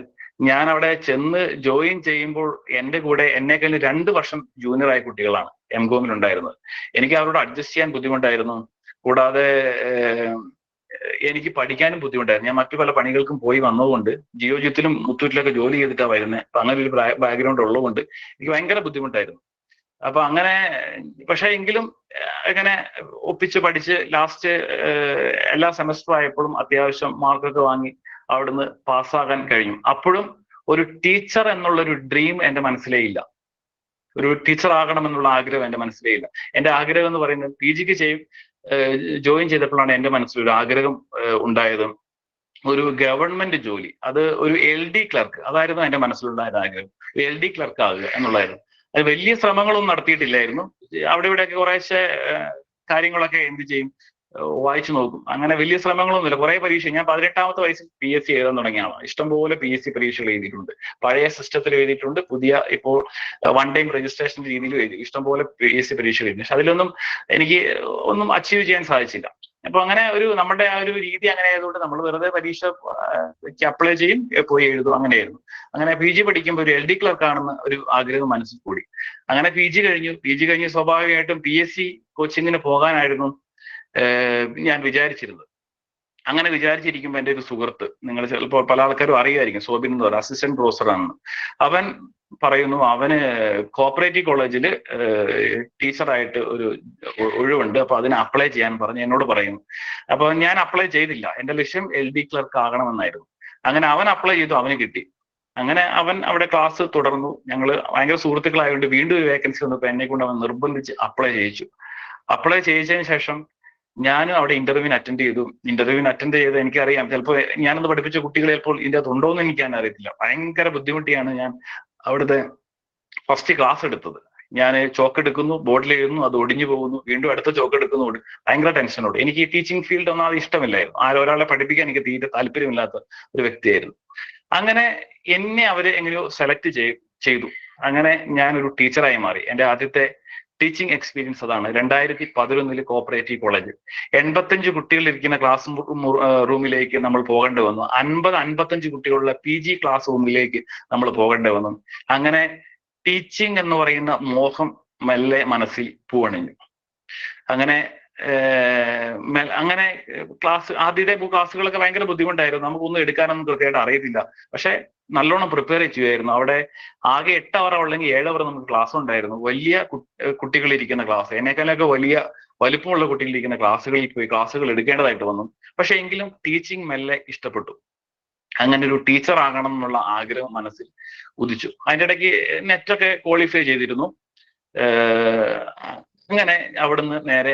ഞാൻ അവിടെ ചെന്ന് ജോയിൻ ചെയ്യുമ്പോൾ എൻ്റെ കൂടെ എന്നെക്കാൾ 2 വർഷം ജൂനിയർ ആയ കുട്ടികളാണ് MCOMൽ ഉണ്ടായിരുന്നത്. എനിക്ക് അവരോട് അഡ്ജസ്റ്റ് ചെയ്യാൻ ബുദ്ധിമുട്ടായിരുന്നു. കൂടാതെ എനിക്ക് പഠിക്കാനും ബുദ്ധിമുട്ടായിരുന്നു. ഞാൻ മറ്റു പല പണികൾക്കും പോയി വന്നതുകൊണ്ട്, ജിയോജിത്തിലും മുത്തൂറ്റിലൊക്കെ ജോലി ചെയ്തിട്ടാണ് വരുന്നത്. അപ്പൊ അങ്ങനെ ഒരു ബാക്ക്ഗ്രൗണ്ട് ഉള്ളതുകൊണ്ട് എനിക്ക് ഭയങ്കര ബുദ്ധിമുട്ടായിരുന്നു. അപ്പൊ അങ്ങനെ പക്ഷെ എങ്കിലും ഇങ്ങനെ ഒപ്പിച്ച് പഠിച്ച് ലാസ്റ്റ് എല്ലാ സെമസ്റ്റർ ആയപ്പോഴും അത്യാവശ്യം മാർക്കൊക്കെ വാങ്ങി അവിടുന്ന് പാസ്സാകാൻ കഴിഞ്ഞു. അപ്പോഴും ഒരു ടീച്ചർ എന്നുള്ളൊരു ഡ്രീം എന്റെ മനസ്സിലേ ഇല്ല. ഒരു ടീച്ചർ ആകണം എന്നുള്ള ആഗ്രഹം എന്റെ മനസ്സിലേ ഇല്ല. എന്റെ ആഗ്രഹം എന്ന് പറയുന്നത് PGക്ക് ജോയിൻ ചെയ്തപ്പോഴാണ് എന്റെ മനസ്സിലൊരു ആഗ്രഹം ഉണ്ടായത്. ഒരു ഗവൺമെന്റ് ജോലി, അത് ഒരു LD ക്ലർക്ക്, അതായിരുന്നു എന്റെ മനസ്സിലുണ്ടായ ആഗ്രഹം. LD ക്ലർക്ക് ആകുക എന്നുള്ളതായിരുന്നു. അത് വലിയ ശ്രമങ്ങളൊന്നും നടത്തിയിട്ടില്ലായിരുന്നു. അവിടെ ഇവിടെയൊക്കെ കുറേശ്ശെ കാര്യങ്ങളൊക്കെ എന്ത് ചെയ്യും, വായിച്ചു നോക്കും. അങ്ങനെ വലിയ ശ്രമങ്ങളൊന്നുമില്ല. കുറെ പരീക്ഷ, ഞാൻ 18ാമത്തെ വയസ്സിൽ PSC എഴുതാൻ തുടങ്ങിയാണ്. ഇഷ്ടംപോലെ PSC പരീക്ഷകൾ എഴുതിയിട്ടുണ്ട്. പഴയ സിസ്റ്റത്തിൽ എഴുതിയിട്ടുണ്ട്, പുതിയ ഇപ്പോൾ വൺ ടൈം രജിസ്ട്രേഷൻ രീതിയിൽ എഴുതി ഇഷ്ടംപോലെ PSC പരീക്ഷകൾ എഴുതി. പക്ഷെ അതിലൊന്നും എനിക്ക് ഒന്നും അച്ചീവ് ചെയ്യാൻ സാധിച്ചില്ല. അപ്പൊ അങ്ങനെ നമ്മുടെ ആ ഒരു രീതി അങ്ങനെ ആയതുകൊണ്ട് നമ്മൾ വെറുതെ പരീക്ഷയ്ക്ക് അപ്ലൈ ചെയ്യും, പോയി എഴുതും, അങ്ങനെയായിരുന്നു. അങ്ങനെ PG പഠിക്കുമ്പോൾ ഒരു LD ക്ലർക്ക് ആണെന്ന് ഒരു ആഗ്രഹം മനസ്സിൽ കൂടി. അങ്ങനെ PG കഴിഞ്ഞ് സ്വാഭാവികമായിട്ടും PSC കോച്ചിങ്ങിന് പോകാനായിരുന്നു ഞാൻ വിചാരിച്ചിരുന്നത്. അങ്ങനെ വിചാരിച്ചിരിക്കുമ്പോൾ എൻ്റെ ഒരു സുഹൃത്ത്, നിങ്ങൾ ചിലപ്പോൾ പല ആൾക്കാരും അറിയുമായിരിക്കും, സോബിൻ എന്ന് പറയുന്നത് അസിസ്റ്റന്റ് പ്രൊഫസറാണെന്ന്. അവൻ പറയുന്നു അവന് കോപ്പറേറ്റീവ് കോളേജിൽ ടീച്ചറായിട്ട് ഒരു ഒഴിവുണ്ട്, അപ്പൊ അതിന് അപ്ലൈ ചെയ്യാൻ പറഞ്ഞ് എന്നോട് പറയുന്നു. അപ്പൊ ഞാൻ അപ്ലൈ ചെയ്തില്ല. എന്റെ ലക്ഷ്യം LD ക്ലർക്ക് ആകണമെന്നായിരുന്നു. അങ്ങനെ അവൻ അപ്ലൈ ചെയ്തു, അവന് കിട്ടി. അങ്ങനെ അവൻ അവിടെ ക്ലാസ് തുടർന്നു. ഞങ്ങൾ ഭയങ്കര സുഹൃത്തുക്കളായതുകൊണ്ട് വീണ്ടും ഒരു വേക്കൻസി വന്നപ്പോൾ എന്നെ കൊണ്ട് അവൻ നിർബന്ധിച്ച് അപ്ലൈ ചെയ്യിച്ചു. അപ്ലൈ ചെയ്യിച്ചതിന് ശേഷം ഞാനും അവിടെ ഇന്റർവ്യൂവിന് അറ്റൻഡ് ചെയ്ത് എനിക്കറിയാം, ചിലപ്പോൾ ഞാനൊന്ന് പഠിപ്പിച്ച കുട്ടികൾ ചിലപ്പോൾ ഇതിൻ്റെ അകത്ത് ഉണ്ടോ എന്ന് എനിക്ക് അറിയത്തില്ല. ഭയങ്കര ബുദ്ധിമുട്ടിയാണ് ഞാൻ അവിടുത്തെ ഫസ്റ്റ് ക്ലാസ് എടുത്തത്. ഞാൻ ചോക്ക് എടുക്കുന്നു, ബോർഡിൽ എഴുതുന്നു, അത് ഒടിഞ്ഞു പോകുന്നു, വീണ്ടും അടുത്ത ചോക്ക് എടുക്കുന്നു, ഭയങ്കര ടെൻഷനോട്. എനിക്ക് ഈ ടീച്ചിങ് ഫീൽഡ് ഒന്നും അത് ഇഷ്ടമില്ലായിരുന്നു. ഒരാളെ പഠിപ്പിക്കാൻ എനിക്ക് തീരെ താല്പര്യമില്ലാത്ത ഒരു വ്യക്തിയായിരുന്നു. അങ്ങനെ എന്നെ അവര് എങ്ങനെയോ സെലക്ട് ചെയ്തു. അങ്ങനെ ഞാനൊരു ടീച്ചറായി മാറി. എൻ്റെ ആദ്യത്തെ ടീച്ചിങ് എക്സ്പീരിയൻസ് അതാണ്. 2011 കോപ്പറേറ്റീവ് കോളേജ് 85 കുട്ടികൾ ഇരിക്കുന്ന ക്ലാസ് റൂമിലേക്ക് നമ്മൾ പോകേണ്ടി വന്നു. 55 കുട്ടികളുള്ള PG ക്ലാസ് റൂമിലേക്ക് നമ്മൾ പോകേണ്ടി വന്നു. അങ്ങനെ ടീച്ചിങ് എന്ന് പറയുന്ന മോഹം മെല്ലെ മനസ്സിൽ പൂവണിഞ്ഞു. അങ്ങനെ ആദ്യത്തെ ക്ലാസ്സുകളൊക്കെ ഭയങ്കര ബുദ്ധിമുട്ടായിരുന്നു. നമുക്കൊന്നും എടുക്കാനൊന്നും കൃത്യമായിട്ട് അറിയത്തില്ല. പക്ഷെ നല്ലോണം പ്രിപ്പയർ ചെയ്യുമായിരുന്നു. അവിടെ ആകെ 8 അവർ അല്ലെങ്കിൽ 7 അവർ നമുക്ക് ക്ലാസ് ഉണ്ടായിരുന്നു. വലിയ കുട്ടികളിരിക്കുന്ന ക്ലാസ്, എന്നെക്കാളൊക്കെ വലിയ വലിപ്പമുള്ള കുട്ടികളിരിക്കുന്ന ക്ലാസ്സുകളിൽ പോയി ക്ലാസ്സുകൾ എടുക്കേണ്ടതായിട്ട് വന്നു. പക്ഷെ എങ്കിലും ടീച്ചിങ് മെല്ലെ ഇഷ്ടപ്പെട്ടു. അങ്ങനെ ഒരു ടീച്ചർ ആകണം എന്നുള്ള ആഗ്രഹം മനസ്സിൽ ഉദിച്ചു. അതിൻ്റെ ഇടയ്ക്ക് നെറ്റൊക്കെ ക്വാളിഫൈ ചെയ്തിരുന്നു. അങ്ങനെ അവിടുന്ന് നേരെ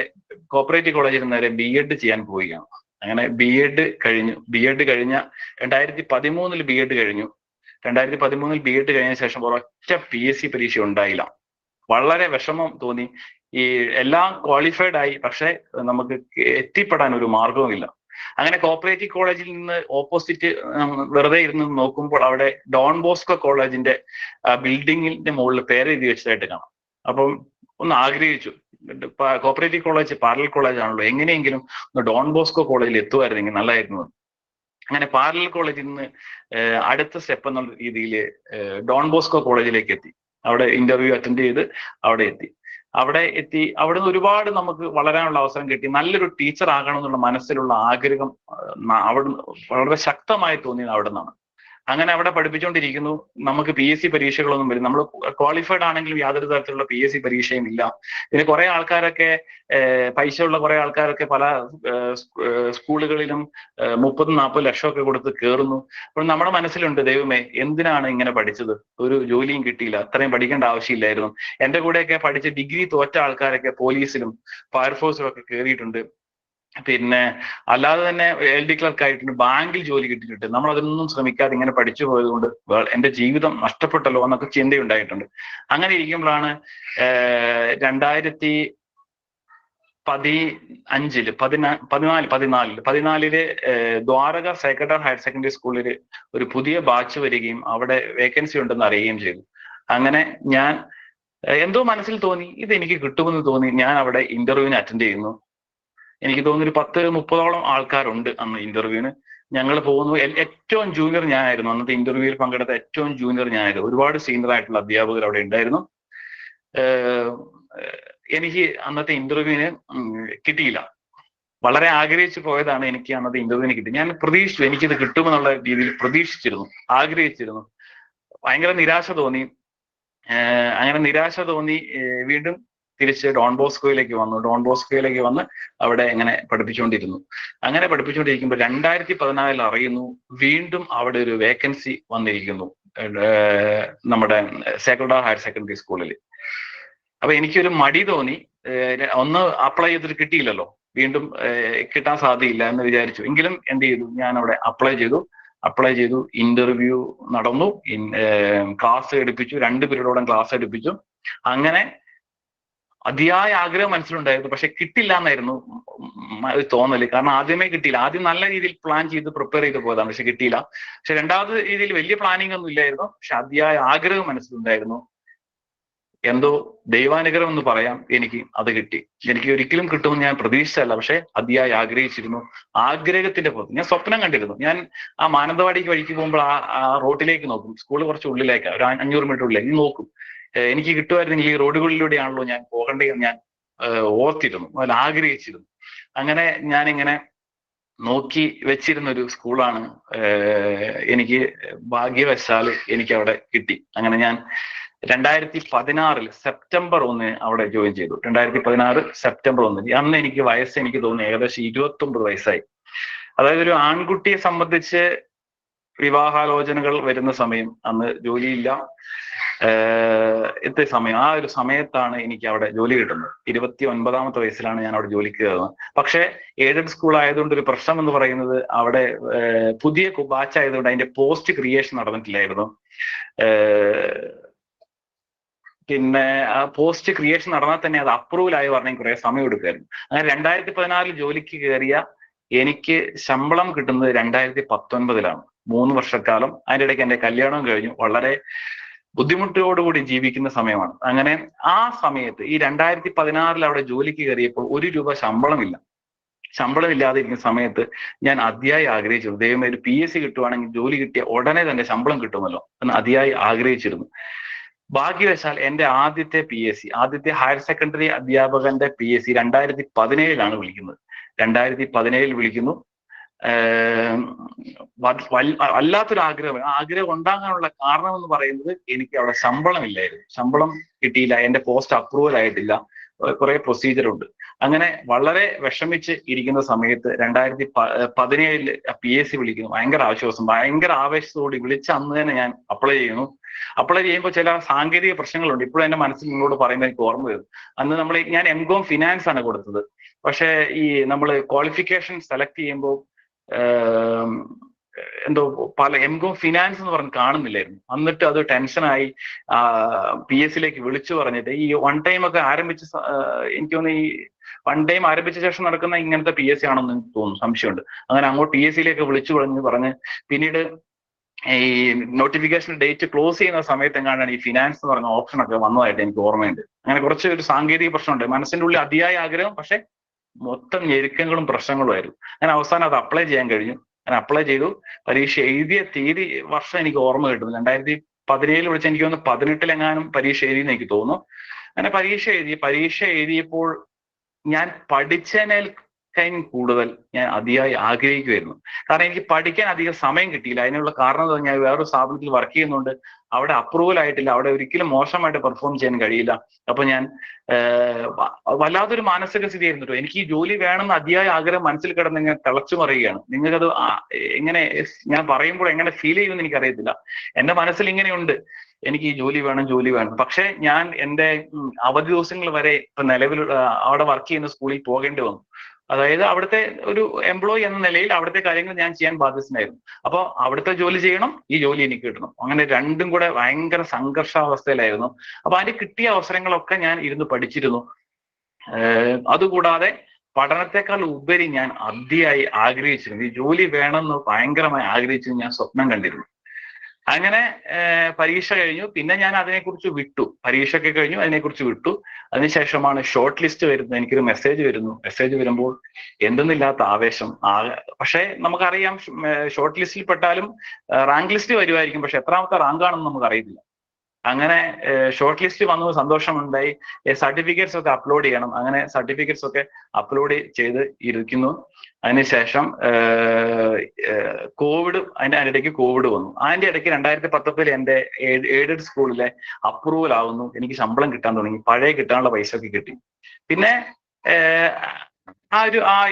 കോപ്പറേറ്റീവ് കോളേജിൽ നേരെ BEd ചെയ്യാൻ പോവുകയാണ്. അങ്ങനെ BEd കഴിഞ്ഞു. BEd കഴിഞ്ഞ 2013 BEd കഴിഞ്ഞു. 2013 BEd കഴിഞ്ഞ ശേഷം ഒരൊറ്റ PSC പരീക്ഷ ഉണ്ടായില്ല. വളരെ വിഷമം തോന്നി. ഈ എല്ലാം ക്വാളിഫൈഡ് ആയി, പക്ഷെ നമുക്ക് എത്തിപ്പെടാൻ ഒരു മാർഗവുമില്ല. അങ്ങനെ കോപ്പറേറ്റീവ് കോളേജിൽ നിന്ന് ഓപ്പോസിറ്റ് വെറുതെ ഇരുന്ന് നോക്കുമ്പോൾ അവിടെ ഡോൺ ബോസ്കോ കോളേജിന്റെ ബിൽഡിങ്ങിന്റെ മുകളിൽ പേര് എഴുതി വെച്ചതായിട്ട് കാണാം. അപ്പം ഒന്ന് ആഗ്രഹിച്ചു, കോപ്പറേറ്റീവ് കോളേജ് പാരലൽ കോളേജ് ആണല്ലോ, എങ്ങനെയെങ്കിലും ഒന്ന് ഡോൺ ബോസ്കോ കോളേജിൽ എത്തുമായിരുന്നെങ്കിൽ നല്ലതായിരുന്നു. അങ്ങനെ പാരലൽ കോളേജിൽ നിന്ന് അടുത്ത സ്റ്റെപ്പ് എന്നുള്ള രീതിയിൽ ഡോൺ ബോസ്കോ കോളേജിലേക്ക് എത്തി. അവിടെ ഇന്റർവ്യൂ അറ്റൻഡ് ചെയ്ത് അവിടെ എത്തി. അവിടുന്ന് ഒരുപാട് നമുക്ക് വളരാനുള്ള അവസരം കിട്ടി. നല്ലൊരു ടീച്ചർ ആകണം എന്നുള്ള മനസ്സിലുള്ള ആഗ്രഹം അവിടുന്ന് വളരെ ശക്തമായി തോന്നിയത് അവിടെ നിന്നാണ്. അങ്ങനെ അവിടെ പഠിപ്പിച്ചുകൊണ്ടിരിക്കുന്നു. നമുക്ക് PSC പരീക്ഷകളൊന്നും വരും. നമ്മൾ ക്വാളിഫൈഡ് ആണെങ്കിലും യാതൊരു തരത്തിലുള്ള PSC പരീക്ഷയും ഇല്ല. പിന്നെ കുറെ ആൾക്കാരൊക്കെ പൈസ ഉള്ള കുറെ ആൾക്കാരൊക്കെ പല സ്കൂളുകളിലും 30-40 ലക്ഷമൊക്കെ കൊടുത്ത് കയറുന്നു. അപ്പോൾ നമ്മുടെ മനസ്സിലുണ്ട്, ദൈവമേ എന്തിനാണ് ഇങ്ങനെ പഠിച്ചത്, ഒരു ജോലിയും കിട്ടിയില്ല, അത്രയും പഠിക്കേണ്ട ആവശ്യമില്ലായിരുന്നു. എൻ്റെ കൂടെയൊക്കെ പഠിച്ച് ഡിഗ്രി തോറ്റ ആൾക്കാരൊക്കെ പോലീസിലും ഫയർഫോഴ്സിലും ഒക്കെ കയറിയിട്ടുണ്ട്. പിന്നെ അല്ലാതെ തന്നെ LD ക്ലർക്ക് ആയിട്ടുണ്ട്, ബാങ്കിൽ ജോലി കിട്ടിയിട്ടുണ്ട്. നമ്മൾ അതിനൊന്നും ശ്രമിക്കാതെ ഇങ്ങനെ പഠിച്ചു പോയത് കൊണ്ട് എൻ്റെ ജീവിതം നഷ്ടപ്പെട്ടല്ലോ എന്നൊക്കെ ചിന്തയുണ്ടായിട്ടുണ്ട്. അങ്ങനെ ഇരിക്കുമ്പോഴാണ് 2014 ദ്വാരക സേക്രഡ് ഹയർ സെക്കൻഡറി സ്കൂളിൽ ഒരു പുതിയ ബാച്ച് വരികയും അവിടെ വേക്കൻസി ഉണ്ടെന്ന് അറിയുകയും ചെയ്തു. അങ്ങനെ ഞാൻ എന്തോ മനസ്സിൽ തോന്നി, ഇത് എനിക്ക് കിട്ടുമെന്ന് തോന്നി. ഞാൻ അവിടെ ഇന്റർവ്യൂവിന് അറ്റൻഡ് ചെയ്യുന്നു. എനിക്ക് തോന്നുന്നു 10-30ഓളം ആൾക്കാരുണ്ട് അന്ന് ഇന്റർവ്യൂവിന്. ഞങ്ങൾ പോകുന്നു. ഏറ്റവും ജൂനിയർ ഞാനായിരുന്നു. അന്നത്തെ ഇന്റർവ്യൂവിൽ പങ്കെടുത്ത ഏറ്റവും ജൂനിയർ ഞാനായിരുന്നു. ഒരുപാട് സീനിയർ ആയിട്ടുള്ള അധ്യാപകർ അവിടെ ഉണ്ടായിരുന്നു. എനിക്ക് അന്നത്തെ ഇന്റർവ്യൂവിന് കിട്ടിയില്ല. വളരെ ആഗ്രഹിച്ചു പോയതാണ്. എനിക്ക് അന്നത്തെ ഇന്റർവ്യൂവിന് കിട്ടി. ഞാൻ പ്രതീക്ഷിച്ചു എനിക്കിത് കിട്ടുമെന്നുള്ള രീതിയിൽ പ്രതീക്ഷിച്ചിരുന്നു, ആഗ്രഹിച്ചിരുന്നു. ഭയങ്കര നിരാശ തോന്നി. അങ്ങനെ നിരാശ തോന്നി വീണ്ടും തിരിച്ച് ഡോൺ ബോസ്കോയിലേക്ക് വന്ന് അവിടെ ഇങ്ങനെ പഠിപ്പിച്ചുകൊണ്ടിരുന്നു. അങ്ങനെ പഠിപ്പിച്ചുകൊണ്ടിരിക്കുമ്പോൾ 2014 അറിയുന്നു വീണ്ടും അവിടെ ഒരു വേക്കൻസി വന്നിരിക്കുന്നു നമ്മുടെ സേക്രഡ് ഹയർ സെക്കൻഡറി സ്കൂളിൽ. അപ്പൊ എനിക്കൊരു മടി തോന്നി. ഒന്ന് അപ്ലൈ ചെയ്തിട്ട് കിട്ടിയില്ലല്ലോ, വീണ്ടും കിട്ടാൻ സാധ്യതയില്ല എന്ന് വിചാരിച്ചു. എങ്കിലും എന്ത് ചെയ്തു, ഞാൻ അവിടെ അപ്ലൈ ചെയ്തു. ഇന്റർവ്യൂ നടന്നു, ക്ലാസ് എടുപ്പിച്ചു, 2 പീരീഡോളം ക്ലാസ് എടുപ്പിച്ചു. അങ്ങനെ അതിയായ ആഗ്രഹം മനസ്സിലുണ്ടായിരുന്നു, പക്ഷെ കിട്ടില്ല എന്നായിരുന്നു ഒരു തോന്നല്. കാരണം ആദ്യമേ കിട്ടിയില്ല. ആദ്യം നല്ല രീതിയിൽ പ്ലാൻ ചെയ്ത് പ്രിപ്പയർ ചെയ്ത് പോയതാണ്, പക്ഷെ കിട്ടിയില്ല. പക്ഷെ രണ്ടാമത് രീതിയിൽ വലിയ പ്ലാനിങ് ഒന്നും ഇല്ലായിരുന്നു, പക്ഷെ അതിയായ ആഗ്രഹം മനസ്സിലുണ്ടായിരുന്നു. എന്തോ ദൈവാനുഗ്രഹം എന്ന് പറയാം, എനിക്ക് അത് കിട്ടി. എനിക്ക് ഒരിക്കലും കിട്ടുമെന്ന് ഞാൻ പ്രതീക്ഷിച്ചല്ല, പക്ഷെ അതിയായി ആഗ്രഹിച്ചിരുന്നു. ആഗ്രഹത്തിന്റെ പുറത്ത് ഞാൻ സ്വപ്നം കണ്ടിരുന്നു. ഞാൻ ആ മാനന്തവാടിക്ക് വഴിക്ക് പോകുമ്പോൾ ആ റോഡിലേക്ക് നോക്കും. സ്കൂൾ കുറച്ച് ഉള്ളിലേക്കാണ്, ഒരു 500 മീറ്റർ ഉള്ളിലേക്ക് നോക്കും. എനിക്ക് കിട്ടുമായിരുന്നെങ്കിൽ ഈ റോഡുകളിലൂടെയാണല്ലോ ഞാൻ പോകേണ്ടതെന്ന് ഞാൻ ഓർത്തിരുന്നു, അതിൽ ആഗ്രഹിച്ചിരുന്നു. അങ്ങനെ ഞാനിങ്ങനെ നോക്കി വെച്ചിരുന്ന ഒരു സ്കൂളാണ് എനിക്ക് ഭാഗ്യവശാൽ എനിക്ക് അവിടെ കിട്ടി. അങ്ങനെ ഞാൻ 2016 സെപ്റ്റംബർ 1 അവിടെ ജോയിൻ ചെയ്തു. 2016 സെപ്റ്റംബർ 1. അന്ന് എനിക്ക് വയസ്സ് എനിക്ക് തോന്നുന്നു ഏകദേശം 29 വയസ്സായി. അതായത് ഒരു ആൺകുട്ടിയെ സംബന്ധിച്ച് വിവാഹാലോചനകൾ വരുന്ന സമയം, അന്ന് ജോലിയില്ല, ഇത്ര സമയം, ആ ഒരു സമയത്താണ് എനിക്ക് അവിടെ ജോലി കിട്ടുന്നത്. 29ാമത്തെ വയസ്സിലാണ് ഞാൻ അവിടെ ജോലിക്ക് കയറുന്നത്. പക്ഷെ എയ്ഡഡ് സ്കൂൾ ആയതുകൊണ്ട് ഒരു പ്രശ്നം എന്ന് പറയുന്നത്, അവിടെ പുതിയ ബാച്ച് ആയതുകൊണ്ട് അതിന്റെ പോസ്റ്റ് ക്രിയേഷൻ നടന്നിട്ടില്ലായിരുന്നു. പിന്നെ ആ പോസ്റ്റ് ക്രിയേഷൻ നടന്നാൽ തന്നെ അത് അപ്രൂവൽ ആയി പറഞ്ഞാൽ കുറെ സമയം എടുക്കുമായിരുന്നു. അങ്ങനെ 2016 ജോലിക്ക് കയറിയ എനിക്ക് ശമ്പളം കിട്ടുന്നത് 2019 3 വർഷക്കാലം. അതിൻ്റെ ഇടയ്ക്ക് എൻ്റെ കല്യാണം കഴിഞ്ഞു. വളരെ ബുദ്ധിമുട്ടോടുകൂടി ജീവിക്കുന്ന സമയമാണ്. അങ്ങനെ ആ സമയത്ത് ഈ 2016 അവിടെ ജോലിക്ക് കയറിയപ്പോൾ 1 രൂപ ശമ്പളമില്ലാതെ ഇരിക്കുന്ന സമയത്ത് ഞാൻ അതിയായി ആഗ്രഹിച്ചിരുന്നു, ദൈവമേ ഒരു PSC കിട്ടുവാണെങ്കിൽ ജോലി കിട്ടിയ ഉടനെ തന്നെ ശമ്പളം കിട്ടുമല്ലോ എന്ന് അതിയായി ആഗ്രഹിച്ചിരുന്നു. ഭാഗ്യവശാൽ എൻ്റെ ആദ്യത്തെ PSC, ആദ്യത്തെ ഹയർ സെക്കൻഡറി അധ്യാപകന്റെ PSC 2017 വിളിക്കുന്നത്. 2017 വിളിക്കുന്നു. വല്ലാത്തൊരു ആഗ്രഹം ഉണ്ടാകാനുള്ള കാരണം എന്ന് പറയുന്നത്, എനിക്ക് അവിടെ ശമ്പളം കിട്ടിയില്ല, എൻ്റെ പോസ്റ്റ് അപ്രൂവൽ ആയിട്ടില്ല, കുറെ പ്രൊസീജിയർ ഉണ്ട്. അങ്ങനെ വളരെ വിഷമിച്ച് ഇരിക്കുന്ന സമയത്ത് 2017 PSC വിളിക്കുന്നു. ഭയങ്കര ആശ്വാസം, ഭയങ്കര ആവേശത്തോടെ വിളിച്ച് അന്ന് തന്നെ ഞാൻ അപ്ലൈ ചെയ്യുമ്പോൾ ചില സാങ്കേതിക പ്രശ്നങ്ങളുണ്ട്. ഇപ്പോഴും എൻ്റെ മനസ്സിൽ നിങ്ങളോട് പറയുമ്പോൾ എനിക്ക് ഓർമ്മ വരും. അന്ന് ഞാൻ MCOM ഫിനാൻസ് ആണ് കൊടുത്തത്. പക്ഷേ ഈ നമ്മൾ ക്വാളിഫിക്കേഷൻ സെലക്ട് ചെയ്യുമ്പോൾ എന്തോ പല MCOM ഫിനാൻസ് എന്ന് പറഞ്ഞ് കാണുന്നില്ലായിരുന്നു. എന്നിട്ട് അത് ടെൻഷനായി PSCയിലേക്ക് വിളിച്ചു പറഞ്ഞിട്ട് ഈ വൺ ടൈം ഒക്കെ ആരംഭിച്ച, എനിക്ക് തോന്നുന്നു ഈ വൺ ടൈം ആരംഭിച്ച ശേഷം നടക്കുന്ന ഇങ്ങനത്തെ PSC ആണെന്ന് എനിക്ക് തോന്നുന്നു, സംശയമുണ്ട്. അങ്ങനെ അങ്ങോട്ട് PSCയിലേക്ക് വിളിച്ചു പറഞ്ഞ് പിന്നീട് ഈ നോട്ടിഫിക്കേഷൻ ഡേറ്റ് ക്ലോസ് ചെയ്യുന്ന സമയത്ത് എങ്ങാണ്ടാണ് ഈ ഫിനാൻസ് എന്ന് പറഞ്ഞ ഓപ്ഷൻ ഒക്കെ വന്നതായിട്ട് എനിക്ക് ഓർമ്മയുണ്ട്. അങ്ങനെ കുറച്ച് ഒരു സാങ്കേതിക പ്രശ്നമുണ്ട്. മനസ്സിൻ്റെ ഉള്ളിൽ അതിയായ ആഗ്രഹം, പക്ഷെ മൊത്തം ഞെരുക്കങ്ങളും പ്രശ്നങ്ങളുമായിരുന്നു. അങ്ങനെ അവസാനം അത് അപ്ലൈ ചെയ്യാൻ കഴിഞ്ഞു. ഞാൻ അപ്ലൈ ചെയ്തു. പരീക്ഷ എഴുതിയ തീയതി വർഷം എനിക്ക് ഓർമ്മ കിട്ടുന്നു. 2017 വിളിച്ച് എനിക്ക് തോന്നുന്നു 18 പരീക്ഷ എഴുതിയെന്ന് എനിക്ക് തോന്നുന്നു. അങ്ങനെ പരീക്ഷ എഴുതിയപ്പോൾ ഞാൻ പഠിച്ചതിനേക്കാൾ കൂടുതൽ ഞാൻ അതിയായി ആഗ്രഹിക്കുമായിരുന്നു. കാരണം എനിക്ക് പഠിക്കാൻ അധികം സമയം കിട്ടിയില്ല. അതിനുള്ള കാരണം ഞാൻ വേറൊരു സ്ഥാപനത്തിൽ വർക്ക് ചെയ്യുന്നുണ്ട്, അവിടെ അപ്രൂവൽ ആയിട്ടില്ല, അവിടെ ഒരിക്കലും മോശമായിട്ട് പെർഫോം ചെയ്യാൻ കഴിയില്ല. അപ്പൊ ഞാൻ വല്ലാത്തൊരു മാനസിക സ്ഥിതി ആയിരുന്നു കേട്ടോ. എനിക്ക് ഈ ജോലി വേണമെന്ന് അതിയായ ആഗ്രഹം മനസ്സിൽ കിടന്ന് ഇങ്ങനെ തിളച്ചു മറിയുകയാണ്. നിങ്ങൾക്കത് എങ്ങനെ ഞാൻ പറയുമ്പോൾ എങ്ങനെ ഫീൽ ചെയ്യുമെന്ന് എനിക്കറിയത്തില്ല. എന്റെ മനസ്സിൽ ഇങ്ങനെയുണ്ട്, എനിക്ക് ഈ ജോലി വേണം. പക്ഷെ ഞാൻ എൻ്റെ അവധി ദിവസങ്ങൾ വരെ ഇപ്പൊ നിലവിൽ അവിടെ വർക്ക് ചെയ്യുന്ന സ്കൂളിൽ പോകേണ്ടി വന്നു. അതായത് അവിടുത്തെ ഒരു എംപ്ലോയി എന്ന നിലയിൽ അവിടുത്തെ കാര്യങ്ങൾ ഞാൻ ചെയ്യാൻ ബാധ്യസ്ഥനായിരുന്നു. അപ്പോൾ അവിടുത്തെ ജോലി ചെയ്യണം, ഈ ജോലി എനിക്ക് കിട്ടണം. അങ്ങനെ രണ്ടും കൂടെ ഭയങ്കര സംഘർഷാവസ്ഥയിലായിരുന്നു. അപ്പൊ അതിന് കിട്ടിയ അവസരങ്ങളൊക്കെ ഞാൻ ഇരുന്ന് പഠിച്ചിരുന്നു. അതുകൂടാതെ പഠനത്തെക്കാൾ ഉപരി ഞാൻ അതിയായി ആഗ്രഹിച്ചിരുന്നു, ഈ ജോലി വേണമെന്ന് ഭയങ്കരമായി ആഗ്രഹിച്ചിരുന്നു, ഞാൻ സ്വപ്നം കണ്ടിരുന്നു. അങ്ങനെ പരീക്ഷ കഴിഞ്ഞു. പിന്നെ ഞാൻ അതിനെക്കുറിച്ച് വിട്ടു. പരീക്ഷയൊക്കെ കഴിഞ്ഞു, അതിനെക്കുറിച്ച് വിട്ടു. അതിനുശേഷമാണ് ഷോർട്ട് ലിസ്റ്റ് വരുന്നത്. എനിക്കൊരു മെസ്സേജ് വരുമ്പോൾ എന്തെന്നില്ലാത്ത ആവേശം. പക്ഷേ നമുക്കറിയാം, ഷോർട്ട് ലിസ്റ്റിൽ പെട്ടാലും റാങ്ക് ലിസ്റ്റ് വരുമായിരിക്കും, പക്ഷെ എത്രാമത്തെ റാങ്ക് ആണെന്ന് നമുക്ക് അറിയത്തില്ല. അങ്ങനെ ഷോർട്ട് ലിസ്റ്റ് വന്നത് സന്തോഷമുണ്ടായി. സർട്ടിഫിക്കറ്റ്സ് ഒക്കെ അപ്ലോഡ് ചെയ്യണം. അങ്ങനെ സർട്ടിഫിക്കറ്റ്സ് ഒക്കെ അപ്ലോഡ് ചെയ്ത് ഇരിക്കുന്നു. അതിനുശേഷം കോവിഡ്, അതിന്റെ ഇടയ്ക്ക് കോവിഡ് വന്നു. അതിന്റെ ഇടയ്ക്ക് 2019 എന്റെ എയ്ഡഡ് സ്കൂളിലെ അപ്രൂവൽ ആവുന്നു. എനിക്ക് ശമ്പളം കിട്ടാൻ തുടങ്ങി. പഴയ കിട്ടാനുള്ള പൈസ ഒക്കെ കിട്ടി. പിന്നെ ആ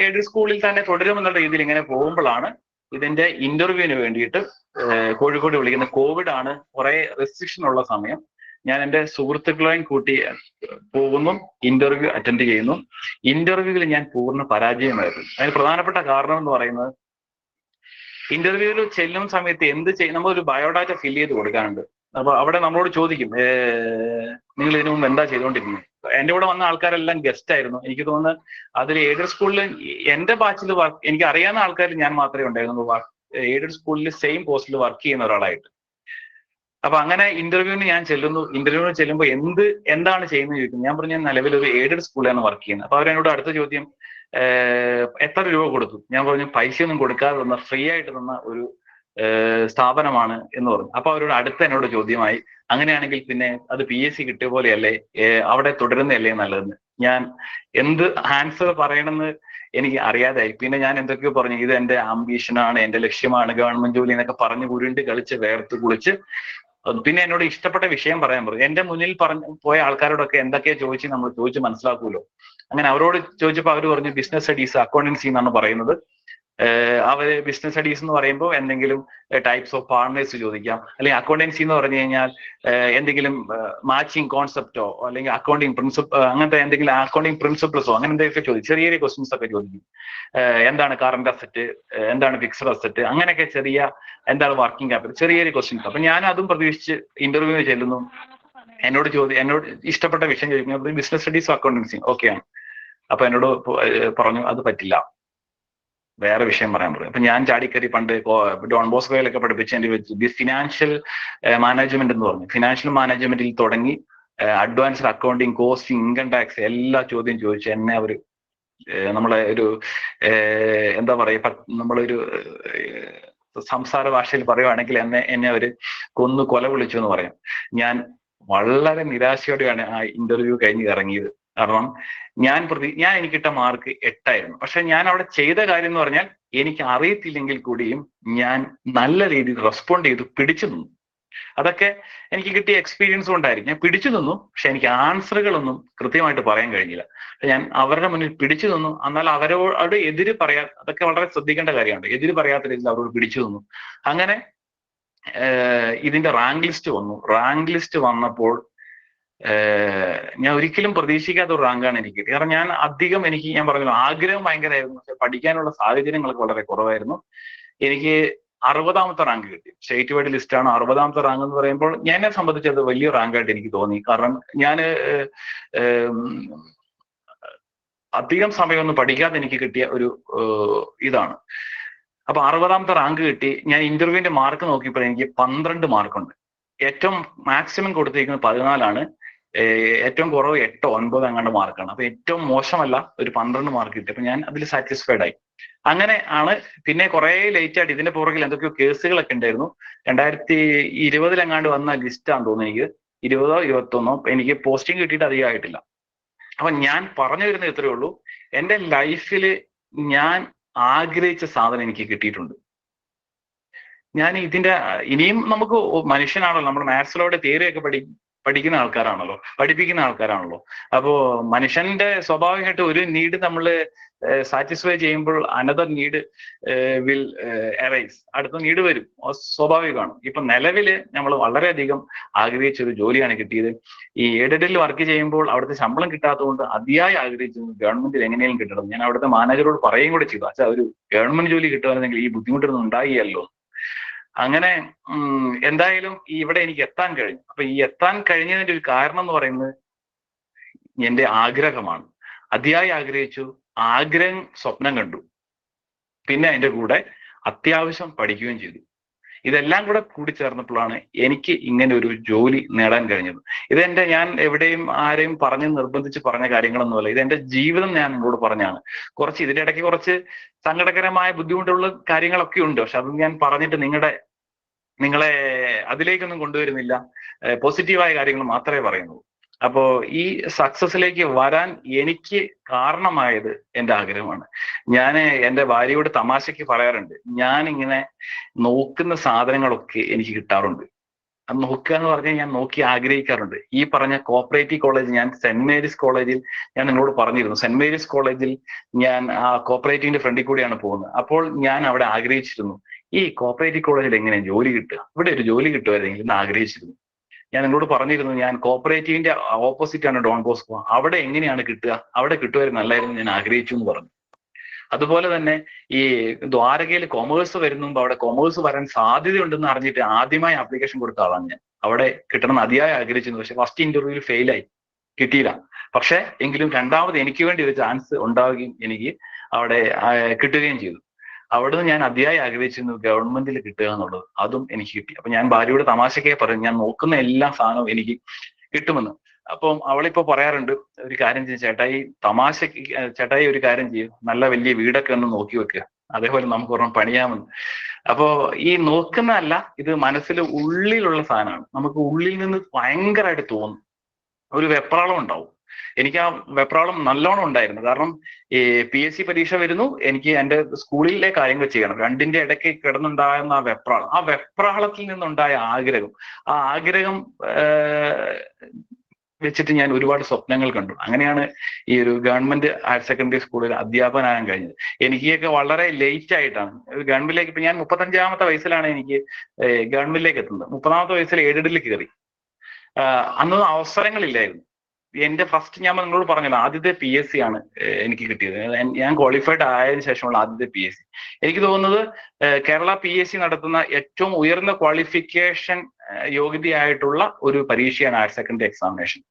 എയ്ഡഡ് സ്കൂളിൽ തന്നെ തുടരുമെന്നുള്ള രീതിയിൽ ഇങ്ങനെ പോകുമ്പോഴാണ് ഇതിന്റെ ഇന്റർവ്യൂവിന് വേണ്ടിയിട്ട് കോഴിക്കോട് വിളിക്കുന്ന. കോവിഡ് ആണ്, കുറെ റെസ്ട്രിക്ഷൻ ഉള്ള സമയം. ഞാൻ എൻ്റെ സുഹൃത്തുക്കളെയും കൂട്ടി പോകുന്നു, ഇന്റർവ്യൂ അറ്റൻഡ് ചെയ്യുന്നു. ഇന്റർവ്യൂവിൽ ഞാൻ പൂർണ്ണ പരാജയമായിരുന്നു. അതിന് പ്രധാനപ്പെട്ട കാരണം എന്ന് പറയുന്നത്, ഇന്റർവ്യൂവിൽ ചെല്ലുന്ന സമയത്ത് എന്ത് ചെയ്യും, നമ്മളൊരു ബയോഡാറ്റ ഫില്ല് ചെയ്ത് കൊടുക്കാനുണ്ട്. അപ്പൊ അവിടെ നമ്മളോട് ചോദിക്കും, നിങ്ങൾ ഇതിനു മുമ്പ് എന്താ ചെയ്തുകൊണ്ടിരുന്നത്. എന്റെ കൂടെ വന്ന ആൾക്കാരെല്ലാം ഗസ്റ്റ് ആയിരുന്നു. എനിക്ക് തോന്നുന്നത് അതിൽ എയ്ഡഡ് സ്കൂളിൽ എന്റെ ബാച്ചിൽ എനിക്ക് അറിയാവുന്ന ആൾക്കാർ ഞാൻ മാത്രമേ ഉണ്ടായിരുന്നു എയ്ഡഡ് സ്കൂളിൽ സെയിം പോസ്റ്റിൽ വർക്ക് ചെയ്യുന്ന ഒരാളായിട്ട്. അപ്പൊ അങ്ങനെ ഇന്റർവ്യൂവിന് ഞാൻ ചെല്ലുന്നു. ഇന്റർവ്യൂവിന് ചെല്ലുമ്പോൾ എന്താണ് ചെയ്യുന്നത് ചോദിക്കുന്നു. ഞാൻ പറഞ്ഞു, ഞാൻ നിലവിൽ ഒരു എയ്ഡഡ് സ്കൂളിലാണ് വർക്ക് ചെയ്യുന്നത്. അപ്പൊ അവരെന്നോട് അടുത്ത ചോദ്യം, എത്ര രൂപ കൊടുത്തു? ഞാൻ പറഞ്ഞു, പൈസയൊന്നും കൊടുക്കാതെ തന്ന, ഫ്രീ ആയിട്ട് തന്ന ഒരു സ്ഥാപനമാണ് എന്ന് പറഞ്ഞു. അപ്പൊ അവരോട് അടുത്ത എന്നോട് ചോദ്യമായി, അങ്ങനെയാണെങ്കിൽ പിന്നെ അത് PSC കിട്ടിയ പോലെയല്ലേ, അവിടെ തുടരുന്നതല്ലേ നല്ലതെന്ന്. ഞാൻ എന്ത് ആൻസർ പറയണമെന്ന് എനിക്ക് അറിയാതായി. പിന്നെ ഞാൻ എന്തൊക്കെയോ പറഞ്ഞു, ഇത് എന്റെ ആംബിഷനാണ്, എന്റെ ലക്ഷ്യമാണ് ഗവൺമെന്റ് ജോലി എന്നൊക്കെ പറഞ്ഞ് ഉരുണ്ട് കളിച്ച് വേർത്ത് കുളിച്ച്. പിന്നെ എന്നോട് ഇഷ്ടപ്പെട്ട വിഷയം പറയാൻ പറഞ്ഞു. എന്റെ മുന്നിൽ പോയ ആൾക്കാരോടൊക്കെ എന്തൊക്കെയാ നമ്മൾ ചോദിച്ച് മനസ്സിലാക്കുമല്ലോ. അങ്ങനെ അവരോട് ചോദിച്ചപ്പോൾ അവർ പറഞ്ഞു, ബിസിനസ് സ്റ്റഡീസ്, അക്കൗണ്ടൻസി എന്നാണ് പറയുന്നത്. അവര് ബിസിനസ് സ്റ്റഡീസ് എന്ന് പറയുമ്പോൾ എന്തെങ്കിലും ടൈപ്സ് ഓഫ് പാർട്ണേഴ്സ് ചോദിക്കാം, അല്ലെങ്കിൽ അക്കൗണ്ടൻസി എന്ന് പറഞ്ഞു കഴിഞ്ഞാൽ എന്തെങ്കിലും മാച്ചിങ് കോൺസെപ്റ്റോ അല്ലെങ്കിൽ അക്കൗണ്ടിങ് പ്രിൻസിപ്പിൾ, അങ്ങനത്തെ എന്തെങ്കിലും അക്കൗണ്ടിങ് പ്രിൻസിപ്പിൾസോ അങ്ങനെ എന്തെങ്കിലുമൊക്കെ ചോദിക്കും. ചെറിയ ചെറിയ ക്വസ്റ്റ്യൻസ് ഒക്കെ ചോദിക്കും. എന്താണ് കറന്റ് അസറ്റ്, എന്താണ് ഫിക്സഡ് അസറ്റ്, അങ്ങനെയൊക്കെ ചെറിയ, എന്താണ് വർക്കിംഗ് ക്യാപിറ്റൽ, ചെറിയ ചെറിയ ക്വസ്റ്റ്യൻസ്. അപ്പൊ ഞാൻ അതും പ്രതീക്ഷിച്ച് ഇന്റർവ്യൂവിന് ചെല്ലുന്നു. എന്നോട് ഇഷ്ടപ്പെട്ട വിഷയം ചോദിക്കുന്നു. ബിസിനസ് സ്റ്റഡീസും അക്കൗണ്ടൻസിയും ഓക്കെയാണ്. അപ്പൊ എന്നോട് പറഞ്ഞു, അത് പറ്റില്ല, വേറെ വിഷയം പറയാൻ പറയും. അപ്പൊ ഞാൻ ചാടിക്കറി പണ്ട് ഡോൺ ബോസ്കോയിലൊക്കെ പഠിപ്പിച്ച് എന്റെ വെച്ച് ഫിനാൻഷ്യൽ മാനേജ്മെന്റ് എന്ന് പറഞ്ഞു. ഫിനാൻഷ്യൽ മാനേജ്മെന്റിൽ തുടങ്ങി advanced accounting, costing, income tax എല്ലാ ചോദ്യം ചോദിച്ചു എന്നെ അവര് നമ്മളെ ഒരു എന്താ പറയുക, നമ്മളൊരു സംസാര ഭാഷയിൽ പറയുവാണെങ്കിൽ എന്നെ അവര് കൊല വിളിച്ചു എന്ന് പറയാം. ഞാൻ വളരെ നിരാശയോടെയാണ് ആ ഇന്റർവ്യൂ കഴിഞ്ഞ് ഇറങ്ങിയത്. കാരണം ഞാൻ എനിക്കിട്ട മാർക്ക് 8 ആയിരുന്നു. പക്ഷെ ഞാൻ അവിടെ ചെയ്ത കാര്യം എന്ന് പറഞ്ഞാൽ, എനിക്ക് അറിയത്തില്ലെങ്കിൽ കൂടിയും ഞാൻ നല്ല രീതിയിൽ റെസ്പോണ്ട് ചെയ്തു, പിടിച്ചു നിന്നു. അതൊക്കെ എനിക്ക് കിട്ടിയ എക്സ്പീരിയൻസ് കൊണ്ടായിരിക്കും. ഞാൻ പിടിച്ചു നിന്നു, പക്ഷെ എനിക്ക് ആൻസറുകളൊന്നും കൃത്യമായിട്ട് പറയാൻ കഴിഞ്ഞില്ല. ഞാൻ അവരുടെ മുന്നിൽ പിടിച്ചു നിന്നു. എന്നാൽ അവരോട് എതിര് അതൊക്കെ വളരെ ശ്രദ്ധിക്കേണ്ട കാര്യമാണ്. എതിര് പറയാത്ത രീതിയിൽ അവരോട് പിടിച്ചു നിന്നു. അങ്ങനെ ഇതിന്റെ റാങ്ക് ലിസ്റ്റ് വന്നു. റാങ്ക് ലിസ്റ്റ് വന്നപ്പോൾ ഞാൻ ഒരിക്കലും പ്രതീക്ഷിക്കാത്ത ഒരു റാങ്കാണ് എനിക്ക് കിട്ടിയത്. കാരണം ഞാൻ പറഞ്ഞു, ആഗ്രഹം ഭയങ്കരമായിരുന്നു, പക്ഷെ പഠിക്കാനുള്ള സാഹചര്യങ്ങളൊക്കെ വളരെ കുറവായിരുന്നു. എനിക്ക് 60ാമത്തെ റാങ്ക് കിട്ടി. സ്റ്റേറ്റ് വൈഡ് ലിസ്റ്റാണ് 60ാമത്തെ റാങ്ക് എന്ന് പറയുമ്പോൾ എന്നെ സംബന്ധിച്ച് അത് വലിയ റാങ്കായിട്ട് എനിക്ക് തോന്നി. കാരണം ഞാൻ അധികം സമയമൊന്നും പഠിക്കാതെ എനിക്ക് കിട്ടിയ ഒരു ഇതാണ്. അപ്പൊ 60ാമത്തെ റാങ്ക് കിട്ടി. ഞാൻ ഇന്റർവ്യൂവിന്റെ മാർക്ക് നോക്കിയപ്പോൾ എനിക്ക് 12 മാർക്കുണ്ട്. ഏറ്റവും മാക്സിമം കൊടുത്തിരിക്കുന്നത് 14ആണ്. ഏറ്റവും കുറവ് 8 9 അങ്ങാണ്ട് മാർക്കാണ്. അപ്പൊ ഏറ്റവും മോശമല്ല, ഒരു 12 മാർക്ക് കിട്ടി. അപ്പൊ ഞാൻ അതിൽ സാറ്റിസ്ഫൈഡ് ആയി. അങ്ങനെ ആണ്. പിന്നെ കുറെ ലേറ്റ് ആയിട്ട് ഇതിന്റെ പുറകിൽ എന്തൊക്കെയോ കേസുകളൊക്കെ ഉണ്ടായിരുന്നു. 2020 എങ്ങാണ്ട് വന്ന ലിസ്റ്റാന്ന് തോന്നുന്നു എനിക്ക്, 20ഓ 21ഓ. എനിക്ക് പോസ്റ്റിംഗ് കിട്ടിയിട്ട് അധികം ആയിട്ടില്ല. അപ്പൊ ഞാൻ പറഞ്ഞു വരുന്നത് ഇത്രയേ ഉള്ളൂ, എന്റെ ലൈഫിൽ ഞാൻ ആഗ്രഹിച്ച സാധനം എനിക്ക് കിട്ടിയിട്ടുണ്ട്. ഞാൻ ഇനിയും നമുക്ക് മനുഷ്യനാണല്ലോ, നമ്മൾ മാത്സിലോടെ തിയറിയൊക്കെ പഠിക്കുന്ന ആൾക്കാരാണല്ലോ, പഠിപ്പിക്കുന്ന ആൾക്കാരാണല്ലോ. അപ്പോ മനുഷ്യന്റെ സ്വാഭാവികമായിട്ട് ഒരു നീഡ് നമ്മൾ സാറ്റിസ്ഫൈ ചെയ്യുമ്പോൾ അനദർ നീഡ് വിൽ അറൈസ്, അടുത്ത നീഡ് വരും, സ്വാഭാവികമാണ്. ഇപ്പൊ നിലവില് നമ്മൾ വളരെയധികം ആഗ്രഹിച്ച ഒരു ജോലിയാണ് കിട്ടിയത്. ഈ എയ്ഡഡിൽ വർക്ക് ചെയ്യുമ്പോൾ അവിടുത്തെ ശമ്പളം കിട്ടാത്തതുകൊണ്ട് അതിയായി ആഗ്രഹിച്ചു ഗവൺമെന്റിൽ എങ്ങനെയും കിട്ടണം. ഞാൻ അവിടുത്തെ മാനേജറോട് പറയുകയും കൂടെ ചെയ്തു, അച്ഛാ ഒരു ഗവൺമെന്റ് ജോലി കിട്ടുവാണെങ്കിൽ ഈ ബുദ്ധിമുട്ടൊന്നും ഉണ്ടായില്ലല്ലോ. അങ്ങനെ എന്തായാലും ഇവിടെ എനിക്ക് എത്താൻ കഴിഞ്ഞു. അപ്പൊ ഈ എത്താൻ കഴിഞ്ഞതിന്റെ ഒരു കാരണം എന്ന് പറയുന്നത് എന്റെ ആഗ്രഹമാണ്. അതിയായി ആഗ്രഹിച്ചു, ആഗ്രഹം സ്വപ്നം കണ്ടു, പിന്നെ അതിന്റെ കൂടെ അത്യാവശ്യം പഠിക്കുകയും ചെയ്തു. ഇതെല്ലാം കൂടെ കൂടിച്ചേർന്നപ്പോഴാണ് എനിക്ക് ഇങ്ങനെ ഒരു ജോലി നേടാൻ കഴിഞ്ഞത്. ഞാൻ എവിടെയും ആരെയും നിർബന്ധിച്ച് പറഞ്ഞ കാര്യങ്ങളൊന്നുമല്ല. ഇതെന്റെ ജീവിതം ഞാൻ നിങ്ങളോട് പറഞ്ഞാണ്. ഇതിന്റെ ഇടയ്ക്ക് കുറച്ച് സങ്കടകരമായ ബുദ്ധിമുട്ടുള്ള കാര്യങ്ങളൊക്കെ ഉണ്ട്. പക്ഷെ അത് ഞാൻ പറഞ്ഞിട്ട് നിങ്ങളുടെ നിങ്ങളെ അതിലേക്കൊന്നും കൊണ്ടുവരുന്നില്ല, പോസിറ്റീവായ കാര്യങ്ങൾ മാത്രമേ പറയുന്നുള്ളൂ. അപ്പോ ഈ സക്സസിലേക്ക് വരാൻ എനിക്ക് കാരണമായത് എൻ്റെ ആഗ്രഹമാണ്. ഞാൻ എൻ്റെ ഭാര്യയോട് തമാശയ്ക്ക് പറയാറുണ്ട്, ഞാൻ ഇങ്ങനെ നോക്കുന്ന സാധനങ്ങളൊക്കെ എനിക്ക് കിട്ടാറുണ്ട്. അത് നോക്കുക എന്ന് പറഞ്ഞാൽ ഞാൻ നോക്കി ആഗ്രഹിക്കാറുണ്ട്. ഈ പറഞ്ഞ കോപ്പറേറ്റീവ് കോളേജ്, ഞാൻ സെന്റ് മേരീസ് കോളേജിൽ, ഞാൻ നിങ്ങളോട് പറഞ്ഞിരുന്നു, സെന്റ് മേരീസ് കോളേജിൽ ഞാൻ ആ കോപ്പറേറ്റീവിന്റെ ഫ്രണ്ടിൽ കൂടിയാണ് പോകുന്നത്. അപ്പോൾ ഞാൻ അവിടെ ആഗ്രഹിച്ചിരുന്നു, ഈ കോപ്പറേറ്റീവ് കോളേജിൽ എങ്ങനെ ജോലി കിട്ടുക, ഇവിടെ ഒരു ജോലി കിട്ടുമായിരുന്നെങ്കിൽ എന്ന് ആഗ്രഹിച്ചിരുന്നു. ഞാൻ നിങ്ങളോട് പറഞ്ഞിരുന്നു, ഞാൻ കോപ്പറേറ്റീവിന്റെ ഓപ്പോസിറ്റ് ആണ് ഡോൺ ബോസ്കോ, അവിടെ എങ്ങനെയാണ് കിട്ടുക, അവിടെ കിട്ടുമായിരുന്നു നല്ലായിരുന്നു ഞാൻ ആഗ്രഹിച്ചു എന്ന് പറഞ്ഞു. അതുപോലെ തന്നെ ഈ ദ്വാരകയിൽ കൊമേഴ്സ് വരുന്നുമ്പോ അവിടെ കൊമേഴ്സ് വരാൻ സാധ്യതയുണ്ടെന്ന് അറിഞ്ഞിട്ട് ആദ്യമായി ആപ്ലിക്കേഷൻ കൊടുത്ത ആളാണ് ഞാൻ. അവിടെ കിട്ടണമെന്ന് അതിയായി ആഗ്രഹിച്ചിരുന്നു. പക്ഷെ ഫസ്റ്റ് ഇന്റർവ്യൂവിൽ ഫെയിലായി, കിട്ടിയില്ല. പക്ഷെ എങ്കിലും രണ്ടാമത് എനിക്ക് വേണ്ടി ഒരു ചാൻസ് ഉണ്ടാവുകയും എനിക്ക് അവിടെ കിട്ടുകയും ചെയ്തു. അവിടുന്ന് ഞാൻ അതിയായി ആഗ്രഹിച്ചിരുന്നു ഗവൺമെന്റിൽ കിട്ടുക എന്നുള്ളത്, അതും എനിക്ക് കിട്ടി. അപ്പൊ ഞാൻ ഭാര്യയോട് തമാശക്കെ പറയും, ഞാൻ നോക്കുന്ന എല്ലാ സാധനവും എനിക്ക് കിട്ടുമെന്ന്. അപ്പം അവളിപ്പോ പറയാറുണ്ട്, ഒരു കാര്യം ചെയ്യും ചേട്ടായി, തമാശക്ക് ചേട്ടായി ഒരു കാര്യം ചെയ്യും, നല്ല വലിയ വീടൊക്കെ ഒന്ന് നോക്കി വെക്കുക, അതേപോലെ നമുക്ക് ഒരെണ്ണം പണിയാമെന്ന്. അപ്പോ ഈ നോക്കുന്നതല്ല, ഇത് മനസ്സിൽ ഉള്ളിലുള്ള സാധനമാണ്. നമുക്ക് ഉള്ളിൽ നിന്ന് ഭയങ്കരമായിട്ട് തോന്നും, ഒരു വെപ്രാളം ഉണ്ടാവും. എനിക്ക് ആ വെപ്രാളം നല്ലോണം ഉണ്ടായിരുന്നു. കാരണം ഈ PSC പരീക്ഷ വരുന്നു, എനിക്ക് എൻ്റെ സ്കൂളിലെ കാര്യങ്ങൾ ചെയ്യണം, രണ്ടിന്റെ ഇടയ്ക്ക് കിടന്നുണ്ടാകുന്ന ആ വെപ്രാളത്തിൽ നിന്നുണ്ടായ ആഗ്രഹം, ആ ആഗ്രഹം വെച്ചിട്ട് ഞാൻ ഒരുപാട് സ്വപ്നങ്ങൾ കണ്ടു. അങ്ങനെയാണ് ഈ ഒരു ഗവൺമെന്റ് ഹയർ സെക്കൻഡറി സ്കൂളിൽ അധ്യാപകനാകാൻ കഴിഞ്ഞത്. എനിക്കൊക്കെ വളരെ ലേറ്റ് ആയിട്ടാണ് ഗവൺമെന്റിലേക്ക്, ഇപ്പൊ ഞാൻ 35-ാമത്തെ വയസ്സിലാണ് എനിക്ക് ഗവൺമെന്റിലേക്ക് എത്തുന്നത്. 30-ാമത്തെ വയസ്സിൽ എയ്ഡഡിൽ കയറി. അന്ന് അവസരങ്ങളില്ലായിരുന്നു. എന്റെ ഫസ്റ്റ്, ഞാൻ നിങ്ങളോട് പറഞ്ഞല്ലോ, ആദ്യത്തെ PSC ആണ് എനിക്ക് കിട്ടിയത്. ഞാൻ ക്വാളിഫൈഡ് ആയതിനു ശേഷമുള്ള ആദ്യത്തെ PSC. എനിക്ക് തോന്നുന്നത് കേരള PSC നടത്തുന്ന ഏറ്റവും ഉയർന്ന ക്വാളിഫിക്കേഷൻ യോഗ്യതയായിട്ടുള്ള ഒരു പരീക്ഷയാണ് ഹയർ സെക്കൻഡറി എക്സാമിനേഷൻ.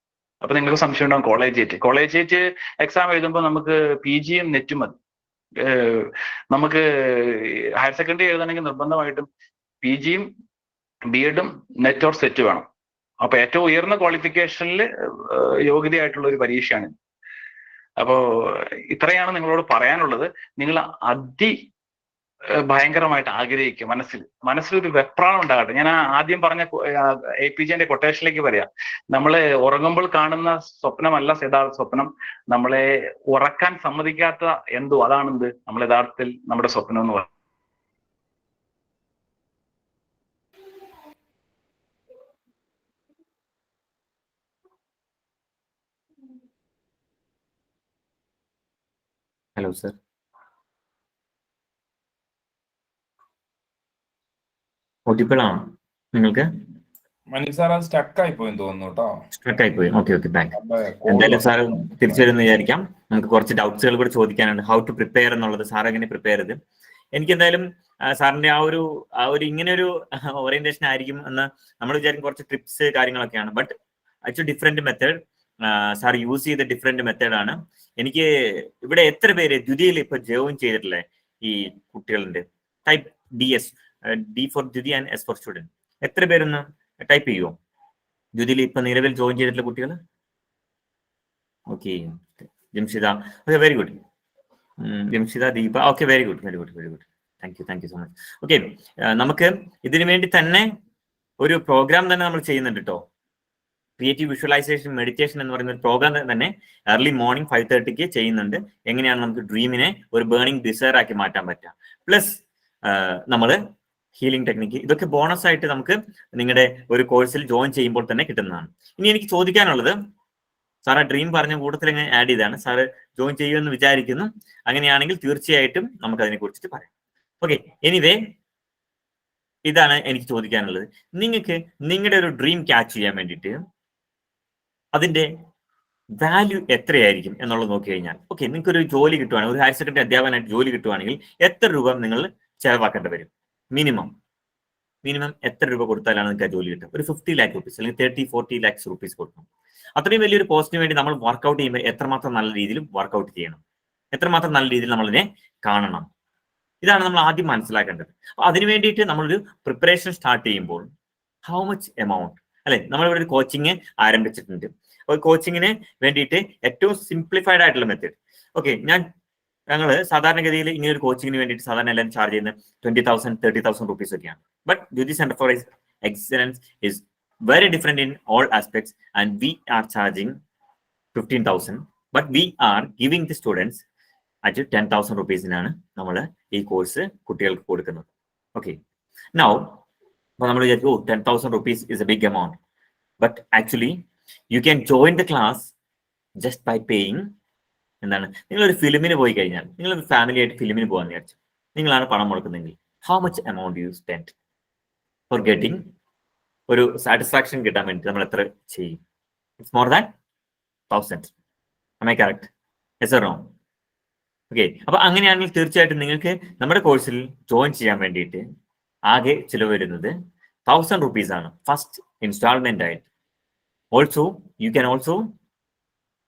അപ്പൊ നിങ്ങൾക്ക് സംശയം ഉണ്ടാവും, കോളേജിയേറ്റ് എക്സാം എഴുതുമ്പോൾ നമുക്ക് PGയും നെറ്റും മതി. നമുക്ക് ഹയർ സെക്കൻഡറി എഴുതണമെങ്കിൽ നിർബന്ധമായിട്ടും PGയും B.Edഉം നെറ്റ് ഓർ സെറ്റ് വേണം. അപ്പൊ ഏറ്റവും ഉയർന്ന ക്വാളിഫിക്കേഷനിൽ യോഗ്യതയായിട്ടുള്ള ഒരു പരീക്ഷയാണ്. അപ്പോ ഇത്രയാണ് നിങ്ങളോട് പറയാനുള്ളത്. നിങ്ങൾ ഭയങ്കരമായിട്ട് ആഗ്രഹിക്കുക, മനസ്സിലൊരു വെപ്രാളം ഉണ്ടാകട്ടെ. ഞാൻ ആദ്യം പറഞ്ഞ APJന്റെ കൊട്ടേഷനിലേക്ക് പറയാം, നമ്മളെ ഉറങ്ങുമ്പോൾ കാണുന്ന സ്വപ്നമല്ല യഥാർത്ഥ സ്വപ്നം, നമ്മളെ ഉറക്കാൻ സമ്മതിക്കാത്ത എന്തോ, അതാണെന്ത് നമ്മൾ യഥാർത്ഥത്തിൽ നമ്മുടെ സ്വപ്നം എന്ന് പറയുന്നത്. ഹലോ സർ, ഓഡിബിൾ ആണോ നിങ്ങൾക്ക്? സ്റ്റക്ക് ആയി പോയി തോന്നുന്നു കേട്ടോ. സ്ട്രക്ക് ആയി പോയി. Okay, back. എന്തായാലും സാർ തിരിച്ചു വരുന്ന വിചാരിക്കാം. നമുക്ക് കുറച്ച് ഡൗട്ട്സുകൾ കൂടെ ചോദിക്കാനുണ്ട്. ഹൗ ടു പ്രിപ്പയർ എന്നുള്ളത്, സാർ എങ്ങനെ പ്രിപ്പയർ ചെയ്ത്? എനിക്ക് എന്തായാലും സാറിന്റെ ആ ഒരു ഇങ്ങനെ ഒരു ഓറിയന്റേഷൻ ആയിരിക്കും എന്ന് നമ്മൾ വിചാരിക്കും. കുറച്ച് ട്രിപ്സ് കാര്യങ്ങളൊക്കെയാണ്, but actually different method sir use ചെയ്ത ഡിഫറെന്റ് മെത്തേഡാണ്. എനിക്ക് ഇവിടെ എത്ര പേര് ദ്വിതീയയിൽ ഇപ്പൊ ജോയിൻ ചെയ്തിട്ടില്ലേ ഈ കുട്ടികളുണ്ട്? Type DS, D for Dwithi and S for student. എത്ര പേരൊന്ന് ടൈപ്പ് ചെയ്യുമോ ദ്വിതീയയിൽ ഇപ്പൊ നിലവിൽ ജോയിൻ ചെയ്തിട്ടുള്ള കുട്ടികൾ? Okay, Jamshitha, okay, very good. Jamshitha, Deepa, okay, very good. Thank you so much. Okay, നമുക്ക് ഇതിനു വേണ്ടി തന്നെ ഒരു പ്രോഗ്രാം തന്നെ നമ്മൾ ചെയ്യുന്നുണ്ട് കേട്ടോ. ക്രിയേറ്റീവ് വിഷ്വലൈസേഷൻ മെഡിറ്റേഷൻ എന്ന് പറയുന്ന ഒരു പ്രോഗ്രാം തന്നെ ഏർലി മോർണിംഗ് 5:30 ചെയ്യുന്നുണ്ട്. എങ്ങനെയാണ് നമുക്ക് ഡ്രീമിനെ ഒരു ബേണിംഗ് ഡിസയർ ആക്കി മാറ്റാൻ പറ്റുക. പ്ലസ് നമ്മൾ ഹീലിംഗ് ടെക്നിക്ക്, ഇതൊക്കെ ബോണസ് ആയിട്ട് നമുക്ക് നിങ്ങളുടെ ഒരു കോഴ്സിൽ ജോയിൻ ചെയ്യുമ്പോൾ തന്നെ കിട്ടുന്നതാണ്. ഇനി എനിക്ക് ചോദിക്കാനുള്ളത്, സാർ ആ ഡ്രീം പറഞ്ഞ കൂട്ടത്തിൽ എങ്ങനെ ആഡ് ചെയ്താണ്, സാറ് ജോയിൻ ചെയ്യുമെന്ന് വിചാരിക്കുന്നു. അങ്ങനെയാണെങ്കിൽ തീർച്ചയായിട്ടും നമുക്ക് അതിനെ കുറിച്ചിട്ട് പറയാം. ഓക്കെ, എനിവേ, ഇതാണ് എനിക്ക് ചോദിക്കാനുള്ളത്. നിങ്ങൾക്ക് നിങ്ങളുടെ ഒരു ഡ്രീം ക്യാച്ച് ചെയ്യാൻ വേണ്ടിയിട്ട് അതിന്റെ വാല്യൂ എത്രയായിരിക്കും എന്നുള്ളത് നോക്കി കഴിഞ്ഞാൽ, ഓക്കെ, നിങ്ങൾക്ക് ഒരു ജോലി കിട്ടുവാണെങ്കിൽ, ഒരു ഹയർ സെക്കൻഡറി അധ്യാപകനായിട്ട് ജോലി കിട്ടുവാണെങ്കിൽ എത്ര രൂപ നിങ്ങൾ ചെലവാക്കേണ്ടി വരും? മിനിമം എത്ര രൂപ കൊടുത്താലാണ് നിങ്ങൾക്ക് ആ ജോലി കിട്ടുക? ഒരു 50 lakh rupees അല്ലെങ്കിൽ 30-40 lakhs rupees കൊടുക്കണം. അത്രയും വലിയൊരു പോസ്റ്റിന് വേണ്ടി നമ്മൾ വർക്കൗട്ട് ചെയ്യുമ്പോൾ എത്രമാത്രം നല്ല രീതിയിൽ വർക്കൗട്ട് ചെയ്യണം, എത്രമാത്രം നല്ല രീതിയിൽ നമ്മളിനെ കാണണം. ഇതാണ് നമ്മൾ ആദ്യം മനസ്സിലാക്കേണ്ടത്. അപ്പൊ അതിനു വേണ്ടിയിട്ട് നമ്മളൊരു പ്രിപ്പറേഷൻ സ്റ്റാർട്ട് ചെയ്യുമ്പോൾ ഹൗ മച്ച് എമൗണ്ട്, അല്ലെ, നമ്മളിവിടെ ഒരു കോച്ചിങ് ആരംഭിച്ചിട്ടുണ്ട്. അപ്പോൾ കോച്ചിങ്ങിന് വേണ്ടിയിട്ട് ഏറ്റവും സിംപ്ലിഫൈഡ് ആയിട്ടുള്ള മെത്തേഡ്, ഓക്കെ, ഞാൻ ഞങ്ങൾ സാധാരണഗതിയിൽ ഇങ്ങനെ ഒരു കോച്ചിങ്ങിന് വേണ്ടിയിട്ട് സാധാരണ എല്ലാവരും ചാർജ് ചെയ്യുന്നത് 20,000 30,000 റുപ്പീസ് ഒക്കെയാണ്. But Jyothi centre for excellence is very different in all aspects and we are charging 15,000. But we are giving the students at 10,000 റുപ്പീസിനാണ് നമ്മൾ ഈ കോഴ്സ് കുട്ടികൾക്ക് കൊടുക്കുന്നത്. ഓക്കെ, നൗ അപ്പോൾ നമ്മൾ വിചാരിക്കും 10,000 rupees is a big amount. But actually you can join the class just by paying. എന്താണ്, നിങ്ങളൊരു ഫിലിമിന് പോയി കഴിഞ്ഞാൽ, നിങ്ങളൊരു ഫാമിലി ആയിട്ട് ഫിലിമിന് പോകാൻ വിചാരിച്ചു, നിങ്ങളാണ് പണം മുടക്കുന്നെങ്കിൽ how much amount you spend for getting ഒരു സാറ്റിസ്ഫാക്ഷൻ കിട്ടാൻ വേണ്ടി നമ്മൾ എത്ര ചെയ്യും? It's more than 1,000. Am I correct? Yes or no? Okay, അപ്പൊ അങ്ങനെയാണെങ്കിൽ തീർച്ചയായിട്ടും നിങ്ങൾക്ക് നമ്മുടെ കോഴ്സിൽ ജോയിൻ ചെയ്യാൻ വേണ്ടിയിട്ട് ആകെ ചിലവ് വരുന്നത് 1,000 റുപ്പീസ് ആണ് ഫസ്റ്റ് ഇൻസ്റ്റാൾമെന്റ് ആയിട്ട്. Also you can also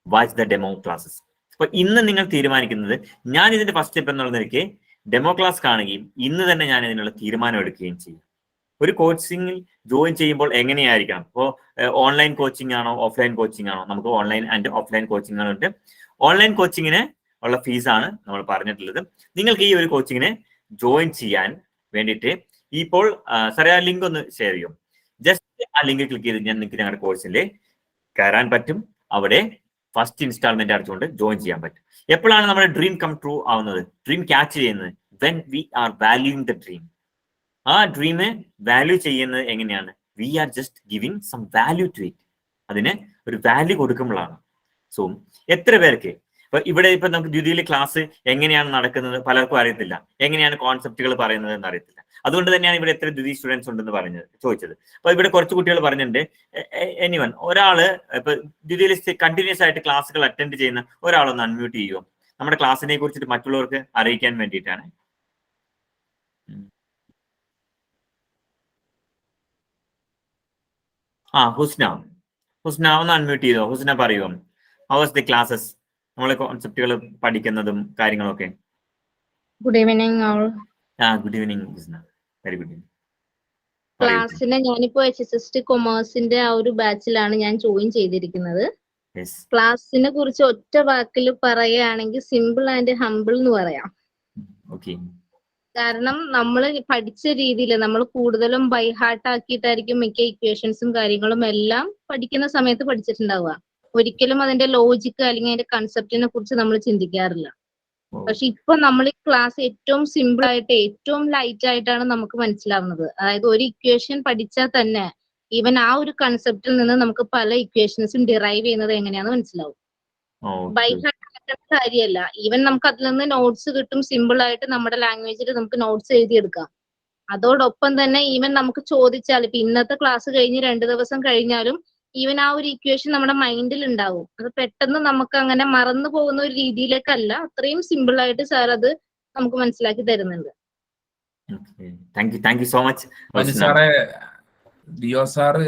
watch the demo classes. അപ്പൊ ഇന്ന് നിങ്ങൾ തീരുമാനിക്കുന്നത്, ഞാൻ ഇതിന്റെ ഫസ്റ്റ് സ്റ്റെപ്പ് എന്നുള്ള നിലയ്ക്ക് ഡെമോ ക്ലാസ് കാണുകയും ഇന്ന് തന്നെ ഞാൻ ഇതിനുള്ള തീരുമാനം എടുക്കുകയും ചെയ്യും. ഒരു കോച്ചിങ്ങിൽ ജോയിൻ ചെയ്യുമ്പോൾ എങ്ങനെയായിരിക്കണം? ഇപ്പോൾ ഓൺലൈൻ കോച്ചിങ് ആണോ ഓഫ്ലൈൻ കോച്ചിങ് ആണോ? നമുക്ക് ഓൺലൈൻ ആൻഡ് ഓഫ്ലൈൻ കോച്ചിങ്ങുകളുണ്ട്. ഓൺലൈൻ കോച്ചിങ്ങിന് ഉള്ള ഫീസാണ് നമ്മൾ പറഞ്ഞിട്ടുള്ളത്. നിങ്ങൾക്ക് ഈ ഒരു കോച്ചിങ്ങിന് ജോയിൻ ചെയ്യാൻ വേണ്ടിയിട്ട് ഇപ്പോൾ സാറേ ആ ലിങ്ക് ഒന്ന് ഷെയർ ചെയ്യും. ജസ്റ്റ് ആ ലിങ്ക് ക്ലിക്ക് ചെയ്ത് ഞാൻ നിങ്ങൾക്ക് ഞങ്ങളുടെ കോഴ്സിൽ കയറാൻ പറ്റും. അവിടെ ഫസ്റ്റ് ഇൻസ്റ്റാൾമെന്റ് അടച്ചുകൊണ്ട് ജോയിൻ ചെയ്യാൻ പറ്റും. എപ്പോഴാണ് നമ്മുടെ ഡ്രീം കം ട്രൂ ആവുന്നത്, ഡ്രീം ക്യാച്ച് ചെയ്യുന്നത്? When we are valuing the dream. ആ ഡ്രീമ് വാല്യൂ ചെയ്യുന്നത് എങ്ങനെയാണ്? We are just giving some value to it. അതിന് ഒരു വാല്യൂ കൊടുക്കുമ്പോഴാണ്. സോ എത്ര പേർക്ക് ഇവിടെ ഇപ്പൊ നമുക്ക് ദ്വിതീയ ക്ലാസ് എങ്ങനെയാണ് നടക്കുന്നത് പലർക്കും അറിയത്തില്ല, എങ്ങനെയാണ് കോൺസെപ്റ്റുകൾ പറയുന്നത് എന്ന് അറിയത്തില്ല. അതുകൊണ്ട് തന്നെയാണ് ഇവിടെ എത്ര ദ്വിതീയ സ്റ്റുഡൻസ് ഉണ്ടെന്ന് ചോദിച്ചത്. അപ്പൊ ഇവിടെ കുറച്ച് കുട്ടികൾ പറഞ്ഞിട്ടുണ്ട്, എനിവൺ ഒരാള് ഇപ്പൊ ദ്വിതീയ കണ്ടിന്യൂസ് ആയിട്ട് ക്ലാസ്സുകൾ അറ്റൻഡ് ചെയ്യുന്ന ഒരാളൊന്ന് അൺമ്യൂട്ട് ചെയ്യുമോ? നമ്മുടെ ക്ലാസ്സിനെ കുറിച്ചിട്ട് മറ്റുള്ളവർക്ക് അറിയിക്കാൻ വേണ്ടിയിട്ടാണ്. ഹുസ്ന ഒന്ന് അൺമ്യൂട്ട് ചെയ്തോ. ഹുസ്ന പറയുമോ, ഹൗ വാസ് ദി ക്ലാസ്സസ്? നമ്മളെ കോൺസെപ്റ്റുകൾ പഠിക്കുന്നതും കാര്യങ്ങളൊക്കെ. Good evening all. Good evening Husna, very good evening. ക്ലാസ്സിന് ഞാനിപ്പോ HSST കൊമേഴ്സിന്റെ ആ ഒരു ബാച്ചിലാണ് ഞാൻ ജോയിൻ ചെയ്തിരിക്കുന്നത്. ക്ലാസ്സിനെ കുറിച്ച് ഒറ്റ വാക്കിൽ പറയുകയാണെങ്കിൽ സിമ്പിൾ ആൻഡ് ഹംബിൾ എന്ന് പറയാം. കാരണം നമ്മൾ പഠിച്ച രീതിയിൽ നമ്മൾ കൂടുതലും ബൈ ഹാർട്ട് ആക്കിയിട്ടായിരിക്കും മിക്ക ഇക്വേഷൻസും കാര്യങ്ങളും എല്ലാം പഠിക്കുന്ന സമയത്ത് പഠിച്ചിട്ടുണ്ടാവുക. ഒരിക്കലും അതിന്റെ ലോജിക്ക് അല്ലെങ്കിൽ അതിന്റെ കൺസെപ്റ്റിനെ കുറിച്ച് നമ്മൾ ചിന്തിക്കാറില്ല. പക്ഷെ ഇപ്പൊ നമ്മൾ ഈ ക്ലാസ് ഏറ്റവും സിമ്പിൾ ആയിട്ട് ഏറ്റവും ലൈറ്റ് ആയിട്ടാണ് നമുക്ക് മനസ്സിലാവുന്നത്. അതായത് ഒരു ഇക്വേഷൻ പഠിച്ചാൽ തന്നെ ഈവൻ ആ ഒരു കൺസെപ്റ്റിൽ നിന്ന് നമുക്ക് പല ഇക്വേഷൻസും ഡിറൈവ് ചെയ്യുന്നത് എങ്ങനെയാന്ന് മനസ്സിലാവും. ബൈ ഹാർട്ട് ആക്കേണ്ട കാര്യമല്ല. ഈവൻ നമുക്ക് അതിൽ നിന്ന് നോട്ട്സ് കിട്ടും. സിമ്പിൾ ആയിട്ട് നമ്മുടെ ലാംഗ്വേജിൽ നമുക്ക് നോട്ട്സ് എഴുതിയെടുക്കാം. അതോടൊപ്പം തന്നെ ഈവൻ നമുക്ക് ചോദിച്ചാൽ ഇപ്പൊ ഇന്നത്തെ ക്ലാസ് കഴിഞ്ഞ് 2 ദിവസം കഴിഞ്ഞാലും ഈവൻ ആ ഒരു ഇക്വേഷൻ നമ്മുടെ മൈൻഡിൽ ഉണ്ടാവും. അത് പെട്ടെന്ന് നമുക്ക് അങ്ങനെ മറന്നു പോകുന്ന ഒരു രീതിയിലേക്കല്ല, അത്രയും സിമ്പിൾ ആയിട്ട് സാർ അത് നമുക്ക് മനസ്സിലാക്കി തരുന്നുണ്ട്. സോ മച്ച് സാറേ. ലിയോ സാറ്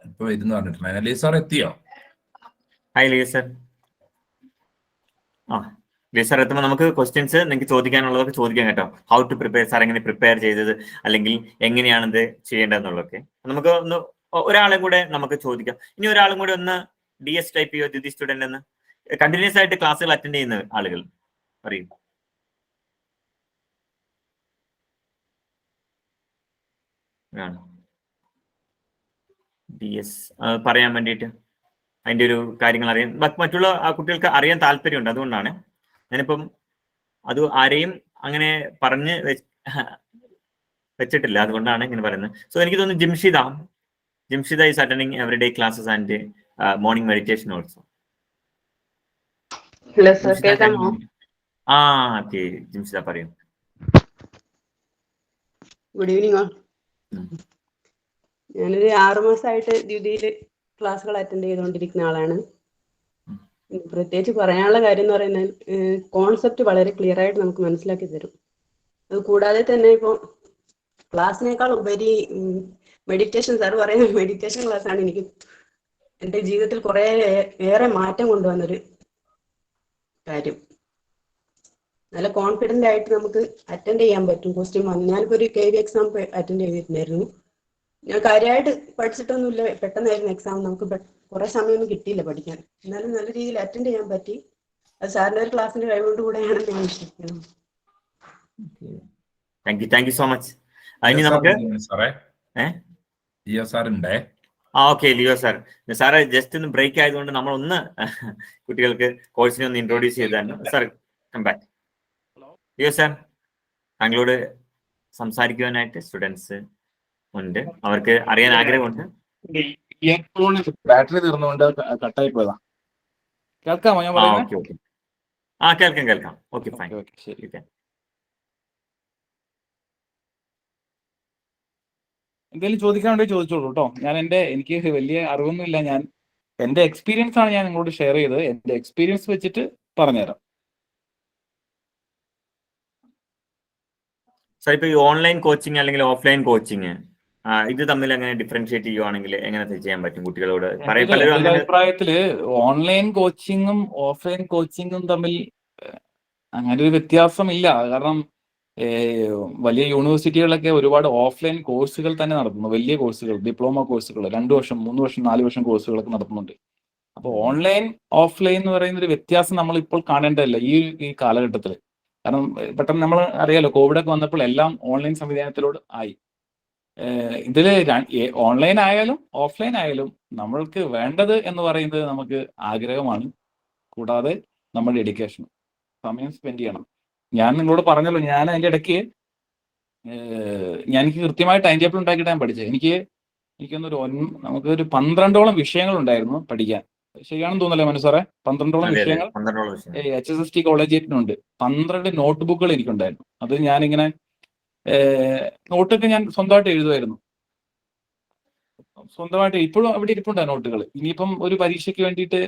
ഇപ്പൊ ഇതെന്ന് പറഞ്ഞിട്ടുണ്ടായിരുന്നു. ലിയോ സാർ എത്തിയോ? Hi Leo sir. Leo sir എത്തുമ്പോൾ നമുക്ക് ക്വസ്റ്റ്യൻസ് നിങ്ങൾക്ക് ചോദിക്കാനുള്ളതൊക്കെ ചോദിക്കാം കേട്ടോ. ഹൗ ടു പ്രിപ്പയർ, സാർ എങ്ങനെ പ്രിപ്പയർ ചെയ്തത്, അല്ലെങ്കിൽ എങ്ങനെയാണിത് ചെയ്യേണ്ടതെന്നുള്ളതൊക്കെ നമുക്ക് ഒന്ന് ഒരാളും കൂടെ നമുക്ക് ചോദിക്കാം. ഇനി ഒരാളും കൂടെ ഒന്ന് DS ടൈപ്പ് ചെയ്യോ, ദ്വിതീയ സ്റ്റുഡന്റ് എന്ന്. കണ്ടിന്യൂസ് ആയിട്ട് ക്ലാസ്സുകൾ അറ്റൻഡ് ചെയ്യുന്ന ആളുകൾ പറയും. DS പറയാൻ വേണ്ടിയിട്ട് അതിന്റെ ഒരു കാര്യങ്ങൾ അറിയാൻ മറ്റുള്ള കുട്ടികൾക്ക് അറിയാൻ താല്പര്യമുണ്ട്. അതുകൊണ്ടാണ് ഞാനിപ്പം അത് ആരെയും അങ്ങനെ പറഞ്ഞ് വെച്ചിട്ടില്ല. അതുകൊണ്ടാണ് ഇങ്ങനെ പറയുന്നത്. സോ എനിക്ക് തോന്നുന്നു Jimshida is attending everyday classes and morning meditation also. Hello sir, കേൾക്കാമോ? Okay, Jimshida പറയൂ. Good evening all. ഞാനൊരു 6 മാസമായിട്ട് ദ്വിതീയിൽ ക്ലാസ്സുകൾ അറ്റൻഡ് ചെയ്തുകൊണ്ടിരിക്കുന്ന ആളാണ്. പ്രത്യേകിച്ച് പറയാനുള്ള കാര്യം എന്ന് പറയുന്നത് കോൺസെപ്റ്റ് വളരെ ക്ലിയർ ആയിട്ട് നമുക്ക് മനസ്സിലാക്കി തരും. അത് കൂടാതെ തന്നെ ഇപ്പോൾ ക്ലാസ്സിനേക്കാൾ ഉപരി മെഡിറ്റേഷൻ, സാർ പറയുന്ന മെഡിറ്റേഷൻ ക്ലാസ്സാണ് എനിക്ക് എൻ്റെ ജീവിതത്തിൽ കുറേ ഏറെ മാറ്റം കൊണ്ടുവന്നൊരു കാര്യം. നല്ല കോൺഫിഡൻ്റ് ആയിട്ട് നമുക്ക് അറ്റൻഡ് ചെയ്യാൻ പറ്റും. ക്വസ്റ്റ്യൻ വന്നു. ഞാനിപ്പോൾ ഒരു KV എക്സാം അറ്റൻഡ് ചെയ്തിട്ടുണ്ടായിരുന്നു. ഞാൻ കാര്യമായിട്ട് പഠിച്ചിട്ടൊന്നുമില്ല. പെട്ടെന്നായിരുന്നു എക്സാം. നമുക്ക് കുറേ സമയമൊന്നും കിട്ടിയില്ല പഠിക്കാൻ. എന്നാലും നല്ല രീതിയിൽ അറ്റൻഡ് ചെയ്യാൻ പറ്റി. അത് സാറിന്റെ ഒരു ക്ലാസ്സിന്റെ കഴിവുകൊണ്ട് കൂടെയാണ് ഞാൻ വിശ്വസിക്കുന്നത്. Thank you so much. ഇനി നമുക്ക് സാറേ ജിയോ സാർ ഉണ്ടേ. Okay Leo sir. Sir just ഒന്ന് ബ്രേക്ക് ആയതുകൊണ്ട് നമ്മൾ ഒന്ന് കുട്ടികൾക്ക് കോഴ്സിനെ ഒന്ന് ഇൻട്രോഡ്യൂസ് ചെയ്താണ്. Sir come back. Leo sir, താങ്കളോട് സംസാരിക്കുവാനായിട്ട് സ്റ്റുഡൻസ് ഉണ്ട്, അവർക്ക് അറിയാൻ ആഗ്രഹമുണ്ട്. ബാറ്ററി തീർന്നുകൊണ്ട് കട്ടായി പോയതാ. കേൾക്കാമോ ഞാൻ പറയുന്നത്? ഓക്കെ. കേൾക്കാം. Okay fine. ശരി. എന്തെങ്കിലും ചോദിക്കാൻ വേണ്ടി ചോദിച്ചോളൂ കേട്ടോ. എനിക്ക് വലിയ അറിവൊന്നുമില്ല. എന്റെ എക്സ്പീരിയൻസ് ആണ് ഞാൻ നിങ്ങളോട് ഷെയർ ചെയ്തത്. എന്റെ എക്സ്പീരിയൻസ് വെച്ചിട്ട് പറഞ്ഞുതരാം. സാർ, ഇപ്പൊ ഈ ഓൺലൈൻ കോച്ചിങ് അല്ലെങ്കിൽ ഓഫ്ലൈൻ കോച്ചിങ് ഇത് തമ്മിൽ എങ്ങനെ ഡിഫറൻഷിയേറ്റ് ചെയ്യുവാണെങ്കിൽ എങ്ങനെ ചെയ്യാൻ പറ്റും കുട്ടികളോട്? എന്റെ അഭിപ്രായത്തില് ഓൺലൈൻ കോച്ചിങ്ങും ഓഫ്ലൈൻ കോച്ചിങ്ങും തമ്മിൽ അങ്ങനെ ഒരു വ്യത്യാസമില്ല. കാരണം വലിയ യൂണിവേഴ്സിറ്റികളിലൊക്കെ ഒരുപാട് ഓഫ്ലൈൻ കോഴ്സുകൾ തന്നെ നടത്തുന്നു. വലിയ കോഴ്സുകൾ, ഡിപ്ലോമ കോഴ്സുകൾ, 2 വർഷം 3 വർഷം 4 വർഷം കോഴ്സുകളൊക്കെ നടത്തുന്നുണ്ട്. അപ്പോൾ ഓൺലൈൻ ഓഫ്ലൈൻ എന്ന് പറയുന്ന ഒരു വ്യത്യാസം നമ്മൾ ഇപ്പോൾ കാണേണ്ടതല്ല ഈ കാലഘട്ടത്തിൽ. കാരണം പെട്ടെന്ന് നമ്മൾ അറിയാലോ, കോവിഡൊക്കെ വന്നപ്പോൾ എല്ലാം ഓൺലൈൻ സംവിധാനത്തിലോട് ആയി. ഇതില് ഓൺലൈൻ ആയാലും ഓഫ്ലൈൻ ആയാലും നമ്മൾക്ക് വേണ്ടത് എന്ന് പറയുന്നത് നമുക്ക് ആഗ്രഹമാണ്, കൂടാതെ നമ്മുടെ ഡെഡിക്കേഷനും. സമയം സ്പെൻഡ് ചെയ്യണം. ഞാൻ നിങ്ങളോട് പറഞ്ഞല്ലോ, ഞാൻ അതിൻ്റെ ഇടയ്ക്ക് എനിക്ക് കൃത്യമായി ടൈം ടേബിൾ ഉണ്ടാക്കിയിട്ട് ഞാൻ പഠിച്ചത്. നമുക്കൊരു 12ഓളം വിഷയങ്ങൾ ഉണ്ടായിരുന്നു പഠിക്കാൻ. ശരിയാണെന്ന് തോന്നല്ലേ മനു സാറേ? 12ഓളം വിഷയങ്ങൾ HSST കോളേജിനുണ്ട്. 12 നോട്ട് ബുക്കുകൾ എനിക്കുണ്ടായിരുന്നു. അത് ഞാനിങ്ങനെ നോട്ടൊക്കെ ഞാൻ സ്വന്തമായിട്ട് എഴുതുമായിരുന്നു. ഇപ്പോഴും അവിടെ ഇരിപ്പുണ്ട് നോട്ടുകൾ. ഇനിയിപ്പം ഒരു പരീക്ഷയ്ക്ക് വേണ്ടിയിട്ട്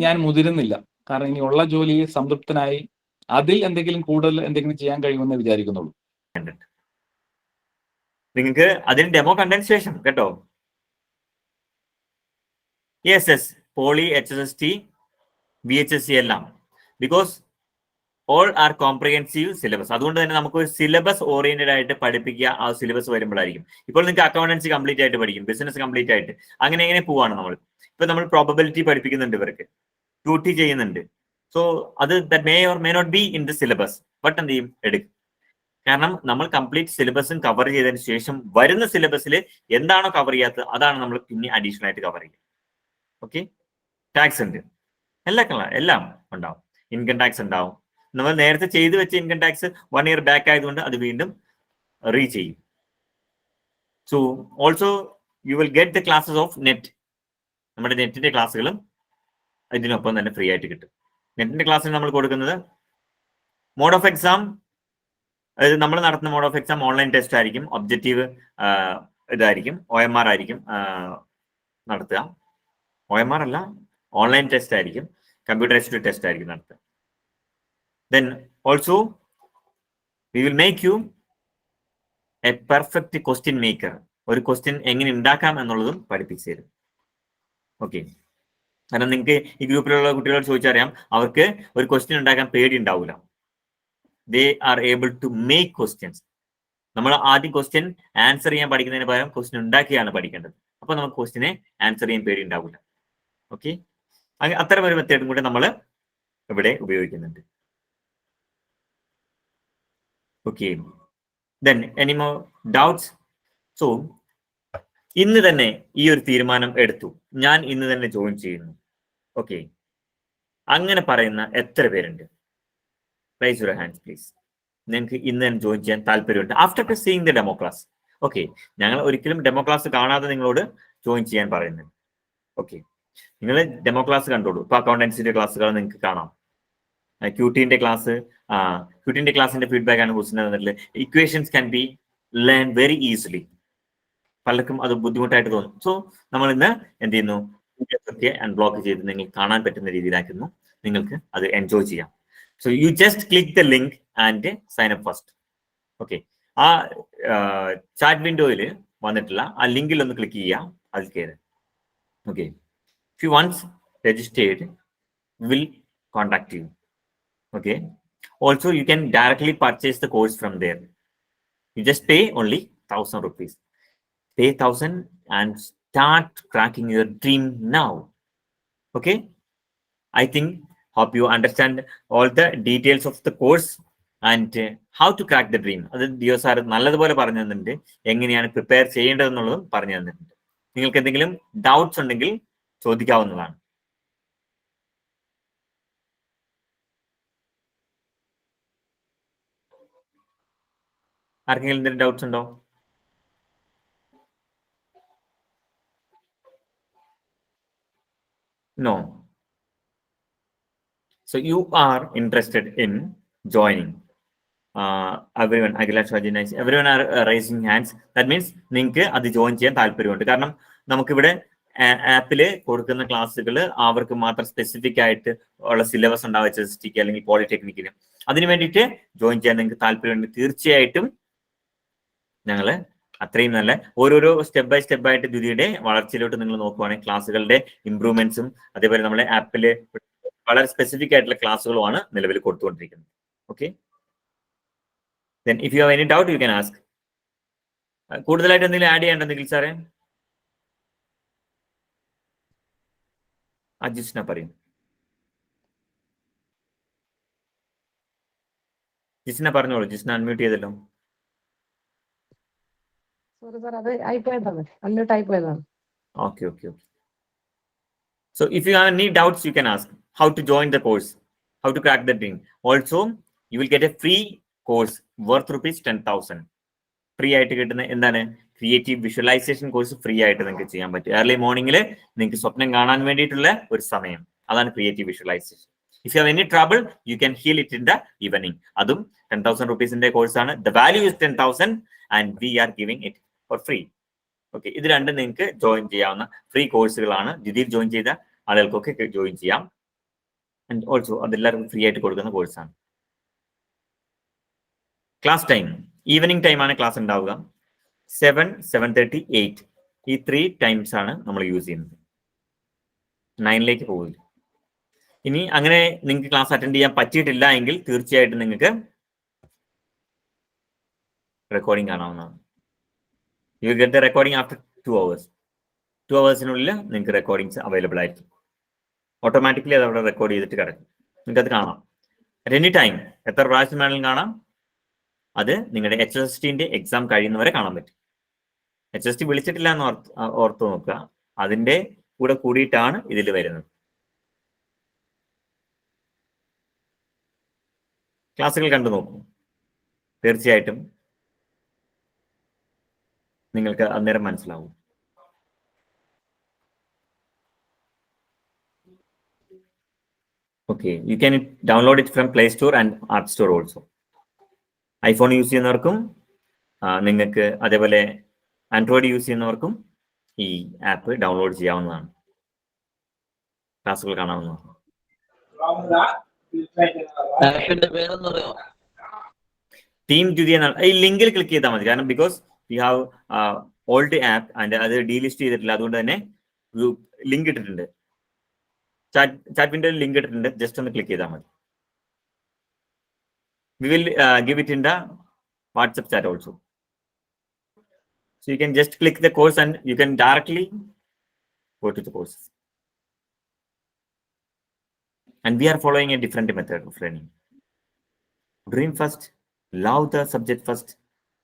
ഞാൻ മുതിരുന്നില്ല. കാരണം ഇനി ഉള്ള ജോലിയിൽ സംതൃപ്തനായി അതിൽ കൂടുതൽ എന്തെങ്കിലും ചെയ്യാൻ കഴിയുമെന്ന് വിചാരിക്കുന്നുള്ളൂ. നിങ്ങൾക്ക് അതിന് ഡെമോ കണ്ടതിന് ശേഷം കേട്ടോ. യെസ്, പോളി, HSST, VHSC എല്ലാം, because all are comprehensive syllabus. അതുകൊണ്ട് തന്നെ നമുക്ക് ഒരു സിലബസ് ഓറിയന്റഡ് ആയിട്ട് പഠിപ്പിക്കുക. ആ സിലബസ് വരുമ്പോഴായിരിക്കും. ഇപ്പോൾ നിങ്ങൾക്ക് അക്കൗണ്ടൻസി കംപ്ലീറ്റ് ആയിട്ട് പഠിക്കും, ബിസിനസ് കംപ്ലീറ്റ് ആയിട്ട്, അങ്ങനെ പോവാണ് നമ്മൾ. ഇപ്പൊ നമ്മൾ പ്രോബബിലിറ്റി പഠിപ്പിക്കുന്നുണ്ട്, ഇവർക്ക് ഡ്യൂട്ടി ചെയ്യുന്നുണ്ട്. സോ അത് that may or may not be in the syllabus, but എന്ത് ചെയ്യും, എടുക്കും. കാരണം നമ്മൾ കംപ്ലീറ്റ് സിലബസും കവർ ചെയ്തതിന് ശേഷം വരുന്ന സിലബസിൽ എന്താണോ കവർ ചെയ്യാത്തത് അതാണ് നമ്മൾ പിന്നെ അഡീഷണൽ ആയിട്ട് കവർ ചെയ്യുക. ഓക്കെ, ടാക്സ് ഉണ്ട്, എല്ലാം ഉണ്ടാവും. ഇൻകം ടാക്സ് ഉണ്ടാവും. നമ്മൾ നേരത്തെ ചെയ്തു വെച്ച ഇൻകം ടാക്സ് 1 ഇയർ ബാക്ക് ആയതുകൊണ്ട് അത് വീണ്ടും ചെയ്യും. So also you will get the classes of net. നമ്മുടെ നെറ്റിന്റെ ക്ലാസ്സുകളും ഇതിനൊപ്പം തന്നെ ഫ്രീ ആയിട്ട് കിട്ടും. നെറ്റിന്റെ ക്ലാസ്സിൽ നമ്മൾ കൊടുക്കുന്നത് മോഡ് ഓഫ് എക്സാം, അതായത് നമ്മൾ നടത്തുന്ന mode of exam online test ആയിരിക്കും. ഒബ്ജക്റ്റീവ് ഇതായിരിക്കും, OMR ആയിരിക്കും നടത്തുക. OMR അല്ല, ഓൺലൈൻ ടെസ്റ്റ് ആയിരിക്കും, കമ്പ്യൂട്ടറൈസ്ഡ് ടെസ്റ്റ് ആയിരിക്കും നടത്തുക. Then also we will make you a perfect question maker. ഒരു ക്വസ്റ്റ്യൻ എങ്ങനെ ഉണ്ടാക്കാം എന്നുള്ളതും പഠിപ്പിച്ചു തരും. ഓക്കെ, കാരണം നിങ്ങൾക്ക് ഈ ഗ്രൂപ്പിലുള്ള കുട്ടികളോട് ചോദിച്ചറിയാം, അവർക്ക് ഒരു ക്വസ്റ്റ്യൻ ഉണ്ടാക്കാൻ പേടി ഉണ്ടാവില്ല. They are able to make questions. നമ്മൾ ആദ്യം ക്വസ്റ്റ്യൻ ആൻസർ ചെയ്യാൻ പഠിക്കുന്നതിന് പകരം ക്വസ്റ്റ്യൻ ഉണ്ടാക്കിയാണ് പഠിക്കേണ്ടത്. അപ്പൊ നമുക്ക് ക്വസ്റ്റ്യനെ ആൻസർ ചെയ്യാൻ പേടി ഉണ്ടാവില്ല. ഓക്കെ, അത്തരം ഒരു മെത്തേഡും കൂടെ നമ്മൾ ഇവിടെ ഉപയോഗിക്കുന്നുണ്ട്. Okay, then any more doubts? So ഇന്ന് തന്നെ ഈ ഒരു തീരുമാനം എടുത്തു, ഞാൻ ഇന്ന് തന്നെ ജോയിൻ ചെയ്യുന്നു. ഓക്കെ, അങ്ങനെ പറയുന്ന എത്ര പേരുണ്ട്? Raise your hands please. നിങ്ങൾക്ക് ഇന്ന് തന്നെ ജോയിൻ ചെയ്യാൻ താല്പര്യമുണ്ട് after seeing the demo class. Okay, ഞങ്ങൾ ഒരിക്കലും ഡെമോ ക്ലാസ് കാണാതെ നിങ്ങളോട് ജോയിൻ ചെയ്യാൻ പറയുന്നത്. ഓക്കെ, നിങ്ങൾ ഡെമോ ക്ലാസ് കണ്ടോളൂ. ഇപ്പൊ അക്കൗണ്ടൻസിന്റെ ക്ലാസ്സുകൾ നിങ്ങൾക്ക് കാണാം. ക്യൂട്ടിന്റെ ക്ലാസിന്റെ ഫീഡ്ബാക്ക് ആണ് ഹുസ്ന തന്നിട്ടുള്ളത്. Equations can be learn very easily. പലർക്കും അത് ബുദ്ധിമുട്ടായിട്ട് തോന്നും. സോ നമ്മൾ ഇന്ന് എന്ത് ചെയ്യുന്നു, ഒക്കെ അൺബ്ലോക്ക് ചെയ്ത് നിങ്ങൾക്ക് കാണാൻ പറ്റുന്ന രീതിയിലാക്കുന്നു. നിങ്ങൾക്ക് അത് എൻജോയ് ചെയ്യാം. So you just click the link and sign up first. Okay, ആ ചാറ്റ് വിൻഡോയിൽ വന്നിട്ടുള്ള ആ ലിങ്കിൽ ഒന്ന് ക്ലിക്ക് ചെയ്യാം, അതിൽ കയറി. Okay, if you once registered will contact you. Okay, also you can directly purchase the course from there. You just pay only 1,000 rupees. Pay 1,000 and start cracking your dream now. Okay, I think Hope you understand all the details of the course and how to crack the dream. അത് deo sir നല്ലതുപോലെ പറഞ്ഞു തന്നിട്ടുണ്ട്. എങ്ങനെയാണ് prepare ചെയ്യേണ്ടതെന്നുള്ളതും പറഞ്ഞു തന്നിട്ടുണ്ട്. നിങ്ങൾക്ക് എന്തെങ്കിലും doubts ഉണ്ടെങ്കിൽ ചോദിക്കാവുന്നതാണ്. ആർക്കെങ്കിലും എന്തെങ്കിലും ഡൗട്ട്സ് ഉണ്ടോ? No. So you are interested in joining. Everyone, Agilash, Rajin, everyone are raising hands. That means നിങ്ങൾക്ക് അത് ജോയിൻ ചെയ്യാൻ താല്പര്യമുണ്ട്. കാരണം നമുക്കിവിടെ ആപ്പില് കൊടുക്കുന്ന ക്ലാസ്സുകൾ അവർക്ക് മാത്രം സ്പെസിഫിക് ആയിട്ട് ഉള്ള സിലബസ് ഉണ്ടാവും, HST അല്ലെങ്കിൽ പോളിടെക്നിക്കിന്. അതിന് വേണ്ടിയിട്ട് ജോയിൻ ചെയ്യാൻ നിങ്ങൾക്ക് താല്പര്യമുണ്ട്. തീർച്ചയായിട്ടും ഞങ്ങൾ അത്രയും നല്ല ഓരോരോ സ്റ്റെപ്പ് ബൈ സ്റ്റെപ്പ് ആയിട്ട് ദ്വിതിയുടെ വളർച്ചയിലോട്ട് നിങ്ങൾ നോക്കുവാണെങ്കിൽ ക്ലാസ്സുകളുടെ ഇംപ്രൂവ്മെന്റ്സും അതേപോലെ നമ്മുടെ ആപ്പില് വളരെ സ്പെസിഫിക് ആയിട്ടുള്ള ക്ലാസ്സുകളുമാണ് നിലവിൽ കൊടുത്തുകൊണ്ടിരിക്കുന്നത്. Okay, then if you have any doubt you can ask. കൂടുതലായിട്ട് എന്തെങ്കിലും ആഡ് ചെയ്യേണ്ടെങ്കിൽ സാറേ? ജിസ്ന പറയും. ജിസ്ന പറഞ്ഞോളൂ. ജിസ്ന അൺമ്യൂട്ട് ചെയ്തല്ലോ. Okay. So if you have any doubts you can ask. How to join the course, how to crack the dream. Also you will get a free course worth ₹10,000. Free ആയിട്ട് കിട്ടുന്ന എന്താണ് creative visualisation course free ആയിട്ട് നിങ്ങൾക്ക് ചെയ്യാൻ പറ്റും. Early മോർണിംഗിൽ നിങ്ങൾക്ക് സ്വപ്നം കാണാൻ വേണ്ടിയിട്ടുള്ള ഒരു സമയം, അതാണ് creative visualisation. If you have any trouble you can heal it in the evening. അതും ₹10,000 കോഴ്സാണ്. The value is 10,000 and we are giving it for free. Okay, ഇത് രണ്ടും നിങ്ങൾക്ക് ജോയിൻ ചെയ്യാവുന്ന ഫ്രീ കോഴ്സുകളാണ്. ജിതിയിൽ ജോയിൻ ചെയ്ത ആളുകൾക്കൊക്കെ ജോയിൻ ചെയ്യാം. ആൻഡ് ഓൾസോ അതെല്ലാവർക്കും ഫ്രീ ആയിട്ട് കൊടുക്കുന്ന കോഴ്സാണ്. ക്ലാസ് ടൈം ഈവനിങ് ടൈമാണ് ക്ലാസ് ഉണ്ടാവുക. 7, 7:30, 8 ഈ 3 ടൈംസ് ആണ് നമ്മൾ യൂസ് ചെയ്യുന്നത്. 9ലേക്ക് പോകില്ല. ഇനി അങ്ങനെ നിങ്ങൾക്ക് ക്ലാസ് അറ്റൻഡ് ചെയ്യാൻ പറ്റിയിട്ടില്ല എങ്കിൽ തീർച്ചയായിട്ടും നിങ്ങൾക്ക് റെക്കോർഡിംഗ് കാണാവുന്നതാണ്. U will get the recording after 2 hours. 2 hours നിങ്ങൾക്ക് റെക്കോർഡിങ്സ് അവൈലബിൾ ആയിരിക്കും. ഓട്ടോമാറ്റിക്കലി അത് അവിടെ റെക്കോർഡ് ചെയ്തിട്ട് കിടക്കും. നിങ്ങൾക്ക് അത് കാണാം അറ്റ് എനി ടൈം. എത്ര പ്രാവശ്യം വേണമെങ്കിലും കാണാം. അത് നിങ്ങളുടെ HSTന്റെ എക്സാം കഴിയുന്നവരെ കാണാൻ പറ്റും. HST വിളിച്ചിട്ടില്ല എന്ന് ഓർത്ത് നോക്കുക. അതിന്റെ കൂടെ കൂടിയിട്ടാണ് ഇതിൽ വരുന്നത്. ക്ലാസ്സുകൾ കണ്ടു നോക്കൂ. തീർച്ചയായിട്ടും നിങ്ങൾക്ക് അന്നേരം മനസ്സിലാവും. Okay, you can download it from Play Store and App Store also. IPhone use ചെയ്യുന്നവർക്കും നിങ്ങൾക്ക് അതേപോലെ ആൻഡ്രോയിഡ് യൂസ് ചെയ്യുന്നവർക്കും ഈ ആപ്പ് ഡൗൺലോഡ് ചെയ്യാവുന്നതാണ്. ക്ലാസ്സുകൾ കാണാവുന്നതാണ്. ടീം ദ്വിതി എന്നാണ്. ഈ ലിങ്കിൽ ക്ലിക്ക് ചെയ്താൽ മതി. കാരണം because we have old app and അത് ഡീലിസ്റ്റ് ചെയ്തിട്ടില്ല. അതുകൊണ്ട് തന്നെ ലിങ്ക് ഇട്ടിട്ടുണ്ട്. ചാറ്റ് വിൻഡോയിൽ ലിങ്ക് ഇട്ടിട്ടുണ്ട്. ജസ്റ്റ് ഒന്ന് ക്ലിക്ക് ചെയ്താൽ മതി. We will give it in the WhatsApp chat also. So you can just click the course and you can directly go to the course. And we are following a different method of learning. Dream first, love the subject first,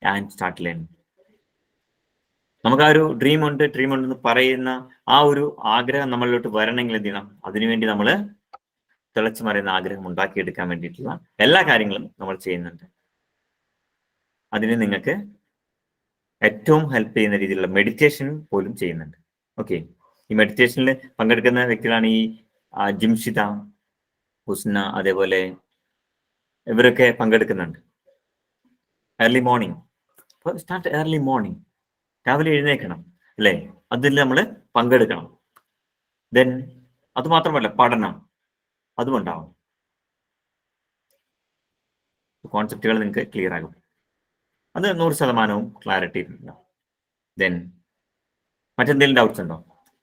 and start learning. നമുക്ക് ആ ഒരു dream ഉണ്ടെന്ന് പറയുന്ന ആ ഒരു ആഗ്രഹം നമ്മളിലോട്ട് വരണമെങ്കിൽ എന്ത് ചെയ്യണം? അതിനുവേണ്ടി നമ്മൾ തിളച്ചു മറിയുന്ന ആഗ്രഹം ഉണ്ടാക്കിയെടുക്കാൻ വേണ്ടിയിട്ടുള്ള എല്ലാ കാര്യങ്ങളും നമ്മൾ ചെയ്യുന്നുണ്ട്. അതിന് നിങ്ങൾക്ക് ഏറ്റവും ഹെൽപ്പ് ചെയ്യുന്ന രീതിയിലുള്ള മെഡിറ്റേഷൻ പോലും ചെയ്യുന്നുണ്ട്. ഓക്കെ, ഈ മെഡിറ്റേഷനിൽ പങ്കെടുക്കുന്ന വ്യക്തികളാണ് ഈ ജിംഷിത, ഹുസ്ന, അതേപോലെ ഇവരൊക്കെ പങ്കെടുക്കുന്നുണ്ട്. Early morning. അപ്പോൾ സ്റ്റാർട്ട് ഏർലി മോർണിംഗ്. രാവിലെ എഴുന്നേൽക്കണം അല്ലേ? അതിൽ നമ്മൾ പങ്കെടുക്കണം. ദെൻ അതുമാത്രമല്ല, പഠനം അതും ഉണ്ടാവും. കോൺസെപ്റ്റുകൾ നിങ്ങൾക്ക് ക്ലിയർ ആകും. അത് 100% ക്ലാരിറ്റി ഉണ്ടാവും. ദെൻ മറ്റെന്തെങ്കിലും ഡൗട്ട്സ് ഉണ്ടോ?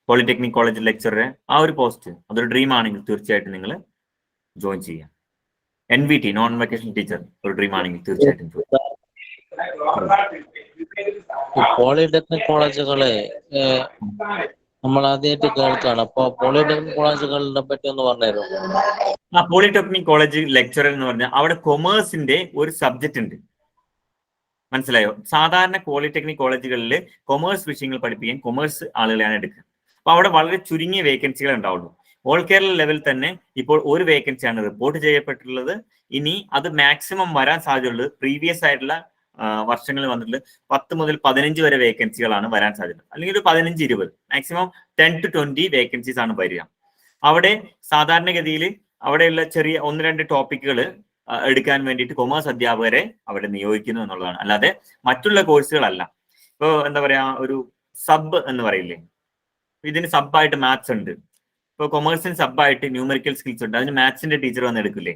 പോളിടെക്നിക് കോളേജ് ലെക്ചറർ ആ ഒരു പോസ്റ്റ് അതൊരു ഡ്രീം ആണെങ്കിൽ തീർച്ചയായിട്ടും നിങ്ങൾ ജോയിൻ ചെയ്യാം. NVT നോൺ വെക്കേഷൻ ടീച്ചർ ഒരു ഡ്രീം ആണെങ്കിൽ തീർച്ചയായിട്ടും ജോയിൻ. പോളിടെക്നിക് കോളേജുകളെ നമ്മൾ ആദ്യമായിട്ട് കേൾക്കാണ്. അപ്പൊ പോളിടെക്നിക് കോളേജുകളെ പറ്റി ഒന്ന് പറഞ്ഞുതരുമോ? പോളിടെക്നിക് കോളേജ് ലെക്ചറർ എന്ന് പറഞ്ഞാൽ അവിടെ കൊമേഴ്സിന്റെ ഒരു സബ്ജക്റ്റ് ഉണ്ട്. മനസ്സിലായോ? സാധാരണ പോളിടെക്നിക് കോളേജുകളിൽ കൊമേഴ്സ് വിഷയങ്ങൾ പഠിപ്പിക്കാൻ കൊമേഴ്സ് ആളുകളെയാണ് എടുക്കുക. അപ്പൊ അവിടെ വളരെ ചുരുങ്ങിയ വേക്കൻസികൾ ഉണ്ടാവുള്ളൂ. ഓൾ കേരള ലെവൽ തന്നെ ഇപ്പോൾ ഒരു വേക്കൻസിയാണ് റിപ്പോർട്ട് ചെയ്യപ്പെട്ടിട്ടുള്ളത്. ഇനി അത് മാക്സിമം വരാൻ സാധ്യതയുള്ളത് പ്രീവിയസ് ആയിട്ടുള്ള വർഷങ്ങളിൽ വന്നിട്ടുള്ള 10 മുതൽ 15 വരെ വേക്കൻസികളാണ് വരാൻ സാധ്യത. അല്ലെങ്കിൽ ഒരു 15-20, മാക്സിമം 10 to 20 വേക്കൻസീസ് ആണ് വരിക. അവിടെ സാധാരണഗതിയിൽ അവിടെയുള്ള ചെറിയ 1-2 ടോപ്പിക്കുകൾ എടുക്കാൻ വേണ്ടിയിട്ട് കൊമേഴ്സ് അധ്യാപകരെ അവിടെ നിയോഗിക്കുന്നു എന്നുള്ളതാണ്. അല്ലാതെ മറ്റുള്ള കോഴ്സുകളല്ല. ഇപ്പോൾ എന്താ പറയാ, ഒരു സബ് എന്ന് പറയില്ലേ, ഇതിന് സബായിട്ട് മാത്സ് ഉണ്ട്. ഇപ്പോൾ കൊമേഴ്സിന് സബായിട്ട് ന്യൂമറിക്കൽ സ്കിൽസ് ഉണ്ട്. അതിന് മാത്സിന്റെ ടീച്ചർ വന്ന് എടുക്കില്ലേ?